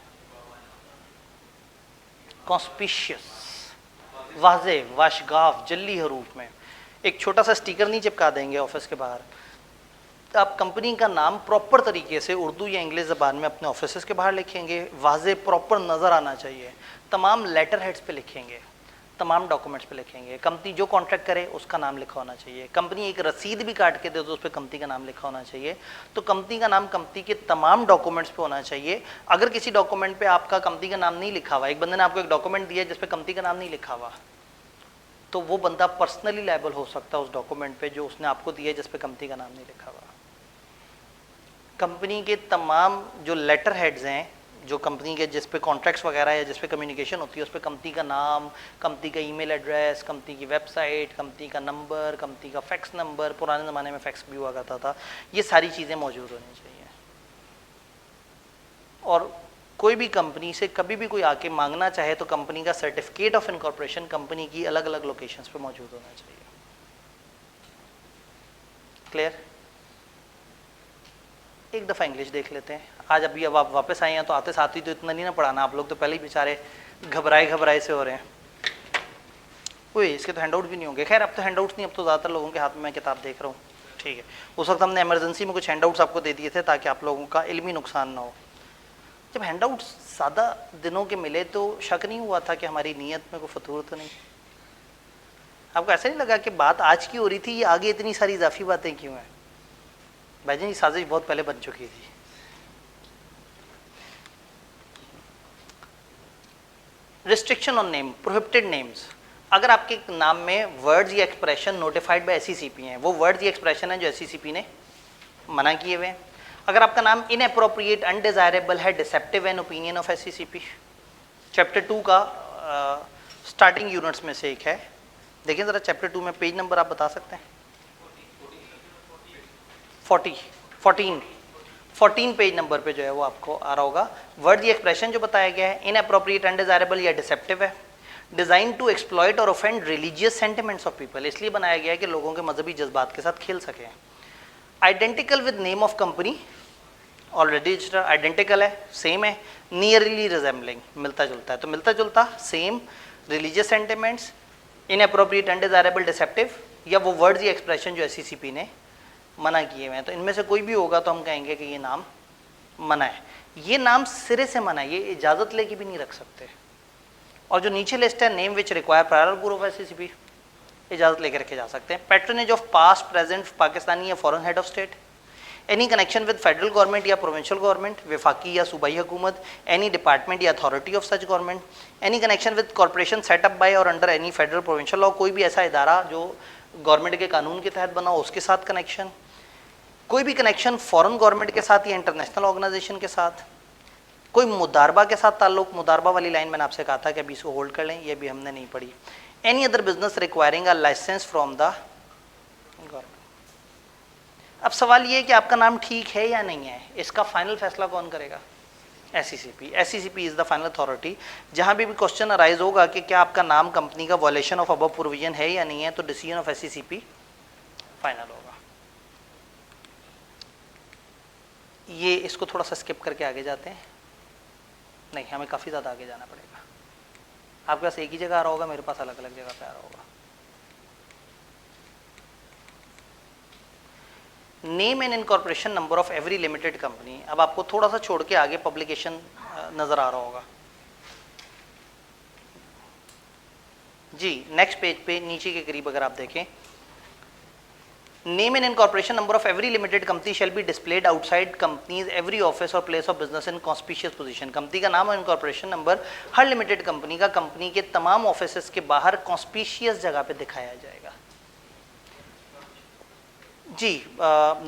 कॉन्स्पिशियस, वाज़े, वाशगाफ, जल्ली हरूफ में। एक छोटा सा स्टिकर नहीं चिपका देंगे ऑफिस के बाहर, आप कंपनी का नाम प्रॉपर तरीके से उर्दू या इंग्लिश ज़बान में अपने ऑफिस के बाहर लिखेंगे, वाज़े प्रॉपर नज़र आना चाहिए। तमाम लेटर हेड्स पे लिखेंगे, तमाम डॉक्यूमेंट्स पे लिखेंगे। कंपनी जो कॉन्ट्रैक्ट करे उसका नाम लिखा होना चाहिए। कंपनी एक रसीद भी काट के दे तो उस पर कंपनी का नाम लिखा होना चाहिए। तो कंपनी का नाम कंपनी के तमाम डॉक्यूमेंट्स पे होना चाहिए। अगर किसी डॉक्यूमेंट पे आपका कंपनी का नाम नहीं लिखा हुआ, एक बंदे ने आपको एक डॉक्यूमेंट दिया जिस पे कंपनी का नाम नहीं लिखा हुआ, तो वो बंदा पर्सनली लायबल हो सकता है उस डॉक्यूमेंट पे जो उसने आपको दिया जिस पे कंपनी का नाम नहीं लिखा हुआ। कंपनी के तमाम जो लेटर हेड्स हैं, जो कंपनी के जिस पे कॉन्ट्रैक्ट्स वगैरह या जिस पे कम्युनिकेशन होती है, उस पे कंपनी का नाम, कंपनी का ईमेल एड्रेस, कंपनी की वेबसाइट, कंपनी का नंबर, कंपनी का फैक्स नंबर, पुराने ज़माने में फैक्स भी हुआ करता था, ये सारी चीज़ें मौजूद होनी चाहिए। और कोई भी कंपनी से कभी भी कोई आके मांगना चाहे तो कंपनी का सर्टिफिकेट ऑफ इनकॉर्पोरेशन कंपनी की अलग अलग लोकेशंस पे मौजूद होना चाहिए। क्लियर? एक दफ़ा इंग्लिश देख लेते हैं आज। अभी अब आप वापस आए हैं तो आते साथ ही तो इतना नहीं ना पढ़ाना, आप लोग तो पहले ही बेचारे घबराए से हो रहे हैं। ओए इसके तो हैंडआउट भी नहीं होंगे। खैर अब तो हैंडआउट्स नहीं, अब तो ज़्यादातर लोगों के हाथ में मैं किताब देख रहा हूँ। ठीक है, उस वक्त हमने इमरजेंसी में कुछ हैंडआउट्स आपको दे दिए थे ताकि आप लोगों का इल्मी नुकसान ना हो। जब हैंड आउट सादा दिनों के मिले तो शक नहीं हुआ था कि हमारी नीयत में कोई फतूर तो नहीं? आपको ऐसा नहीं लगा कि बात आज की हो रही थी, ये आगे इतनी सारी इजाफी बातें क्यों हैं? भाईजान ये साजिश बहुत पहले बन चुकी थी। Restriction on name, prohibited names. अगर आपके नाम में वर्ड्स या एक्सप्रेशन नोटिफाइड बाय एससीसीपी हैं, वो वर्ड्स या एक्सप्रेशन हैं जो एससीसीपी ने मना किए हुए हैं। अगर आपका नाम इनअप्रोप्रिएट, अनडिजायरेबल है, deceptive an opinion of SCCP, chapter 2 का स्टार्टिंग यूनिट्स में से एक है। देखिए ज़रा चैप्टर 2 में पेज नंबर आप बता सकते हैं? 14 पेज नंबर पे जो है वो आपको आ रहा होगा। वर्ड या एक्सप्रेशन जो बताया गया है इनअप्रोप्रिएट, अनडिजायरेबल या डिसेप्टिव है, डिजाइन टू एक्सप्लॉइट और offend religious sentiments of people, इसलिए बनाया गया है कि लोगों के मजहबी जज्बात के साथ खेल सकें। Identical with name of company, already identical है, सेम है। नियरली रिजेंबलिंग, मिलता जुलता है, तो मिलता जुलता, same, religious sentiments, inappropriate, undesirable, deceptive, या वो वर्ड्स या एक्सप्रेशन जो एससीसीपी ने मना किए हुए हैं। तो इनमें से कोई भी होगा तो हम कहेंगे कि ये नाम मना है। ये नाम सिरे से मना है, ये इजाज़त लेके भी नहीं रख सकते। और जो नीचे लिस्ट है, name which require prior approval of SCCP, इजाज़त लेके रखे जा सकते हैं। Patronage of past present Pakistani या foreign head of state, any connection with federal government या प्रोविंशियल गवर्नमेंट, विफाकी या सूबाई हुकूमत, एनी डिपार्टमेंट या authority of such government, any connection with corporation set up by or under any federal provincial law, कोई भी ऐसा इदारा जो गवर्नमेंट के कानून के तहत बना हो उसके साथ कनेक्शन, कोई भी कनेक्शन फॉरेन गवर्नमेंट के साथ या इंटरनेशनल ऑर्गेनाइजेशन के साथ, कोई मुदारबा के साथ ताल्लुक, मुदारबा वाली लाइन मैंने आपसे कहा था कि अभी इसको होल्ड कर लें, ये भी हमने नहीं पढ़ी। Any other business requiring a license from the government. अब सवाल ये है कि आपका नाम ठीक है या नहीं है, इसका फाइनल फैसला कौन करेगा? SCCP. SCCP is the final authority. जहां भी क्वेश्चन अराइज होगा कि क्या आपका नाम कंपनी का वॉयलेशन ऑफ अबव प्रोविजन है या नहीं है, तो डिसीजन ऑफ एससीसीपी फाइनल होगा। ये इसको थोड़ा सा स्किप करके आगे जाते हैं। नहीं, हमें काफ़ी ज़्यादा आगे जाना पड़ेगा। आपके पास एक ही जगह आ रहा होगा, मेरे पास अलग अलग जगह पे आ रहा होगा। Name and incorporation number of every limited company. अब आपको थोड़ा सा छोड़ के आगे पब्लिकेशन नज़र आ रहा होगा जी। नेक्स्ट पेज पे नीचे के करीब अगर आप देखें, name and incorporation number of every limited company shall be displayed outside company's every office or place of business in conspicuous position. Company का नाम और इनकॉर्पोरेशन नंबर हर लिमिटेड कंपनी का कंपनी के तमाम ऑफिस के बाहर कॉन्स्पिशियस जगह पे दिखाया जाएगा जी।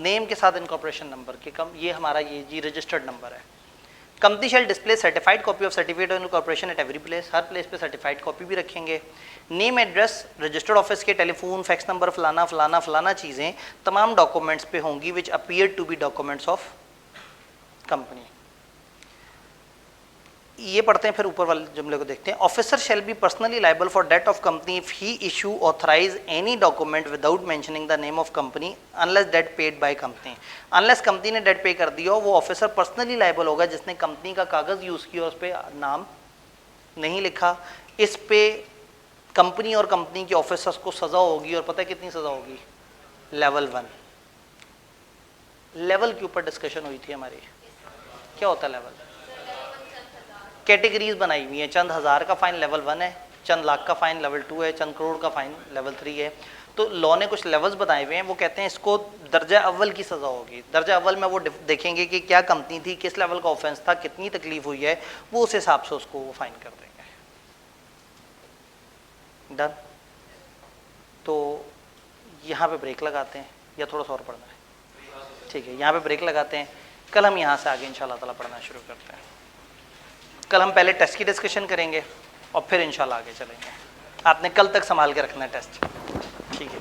नेम के साथ इनकॉर्पोरेशन नंबर के कम, ये हमारा ये जी रजिस्टर्ड नंबर है। Company shall display certified copy of certificate of incorporation at every place, हर प्लेस पे सर्टिफाइड कॉपी भी रखेंगे। नेम, एड्रेस, रजिस्टर्ड ऑफिस के टेलीफोन, फैक्स नंबर, फलाना फलाना फलाना चीज़ें तमाम डॉक्यूमेंट्स पे होंगी which appear to be documents of company. ये पढ़ते हैं, फिर ऊपर वाले जुमले को देखते हैं। Officer shall be personally liable for debt of company if he issue authorise any document without mentioning the name of company unless debt paid by company. Unless company ने डेट पे कर दिया हो, वो ऑफिसर पर्सनली लाइबल होगा जिसने company का कागज़ use किया, उस पर नाम नहीं लिखा। इस पे कंपनी और कंपनी के ऑफिसर्स को सज़ा होगी, और पता है कितनी सज़ा होगी? लेवल 1। लेवल के ऊपर डिस्कशन हुई थी हमारी। क्या होता है लेवल? कैटेगरीज बनाई हुई हैं, चंद हज़ार का फाइन लेवल 1 है, चंद लाख का फाइन लेवल 2 है, चंद करोड़ का फाइन लेवल 3 है। तो लॉ ने कुछ लेवल्स बताए हुए हैं, वो कहते हैं इसको दर्जा अव्वल की सज़ा होगी। दर्जा अव्वल में वो देखेंगे कि क्या कंपनी थी, किस लेवल का ऑफेंस था, कितनी तकलीफ हुई है, वो उस हिसाब से उसको वो फाइन कर देंगे। डन। तो यहाँ पे ब्रेक लगाते हैं या थोड़ा सा और पढ़ना है? ठीक है, यहाँ पे ब्रेक लगाते हैं। कल हम यहाँ से आगे इंशाल्लाह ताला पढ़ना शुरू करते हैं। कल हम पहले टेस्ट की डिस्कशन करेंगे और फिर इंशाल्लाह आगे चलेंगे। आपने कल तक संभाल के रखना है टेस्ट, ठीक है?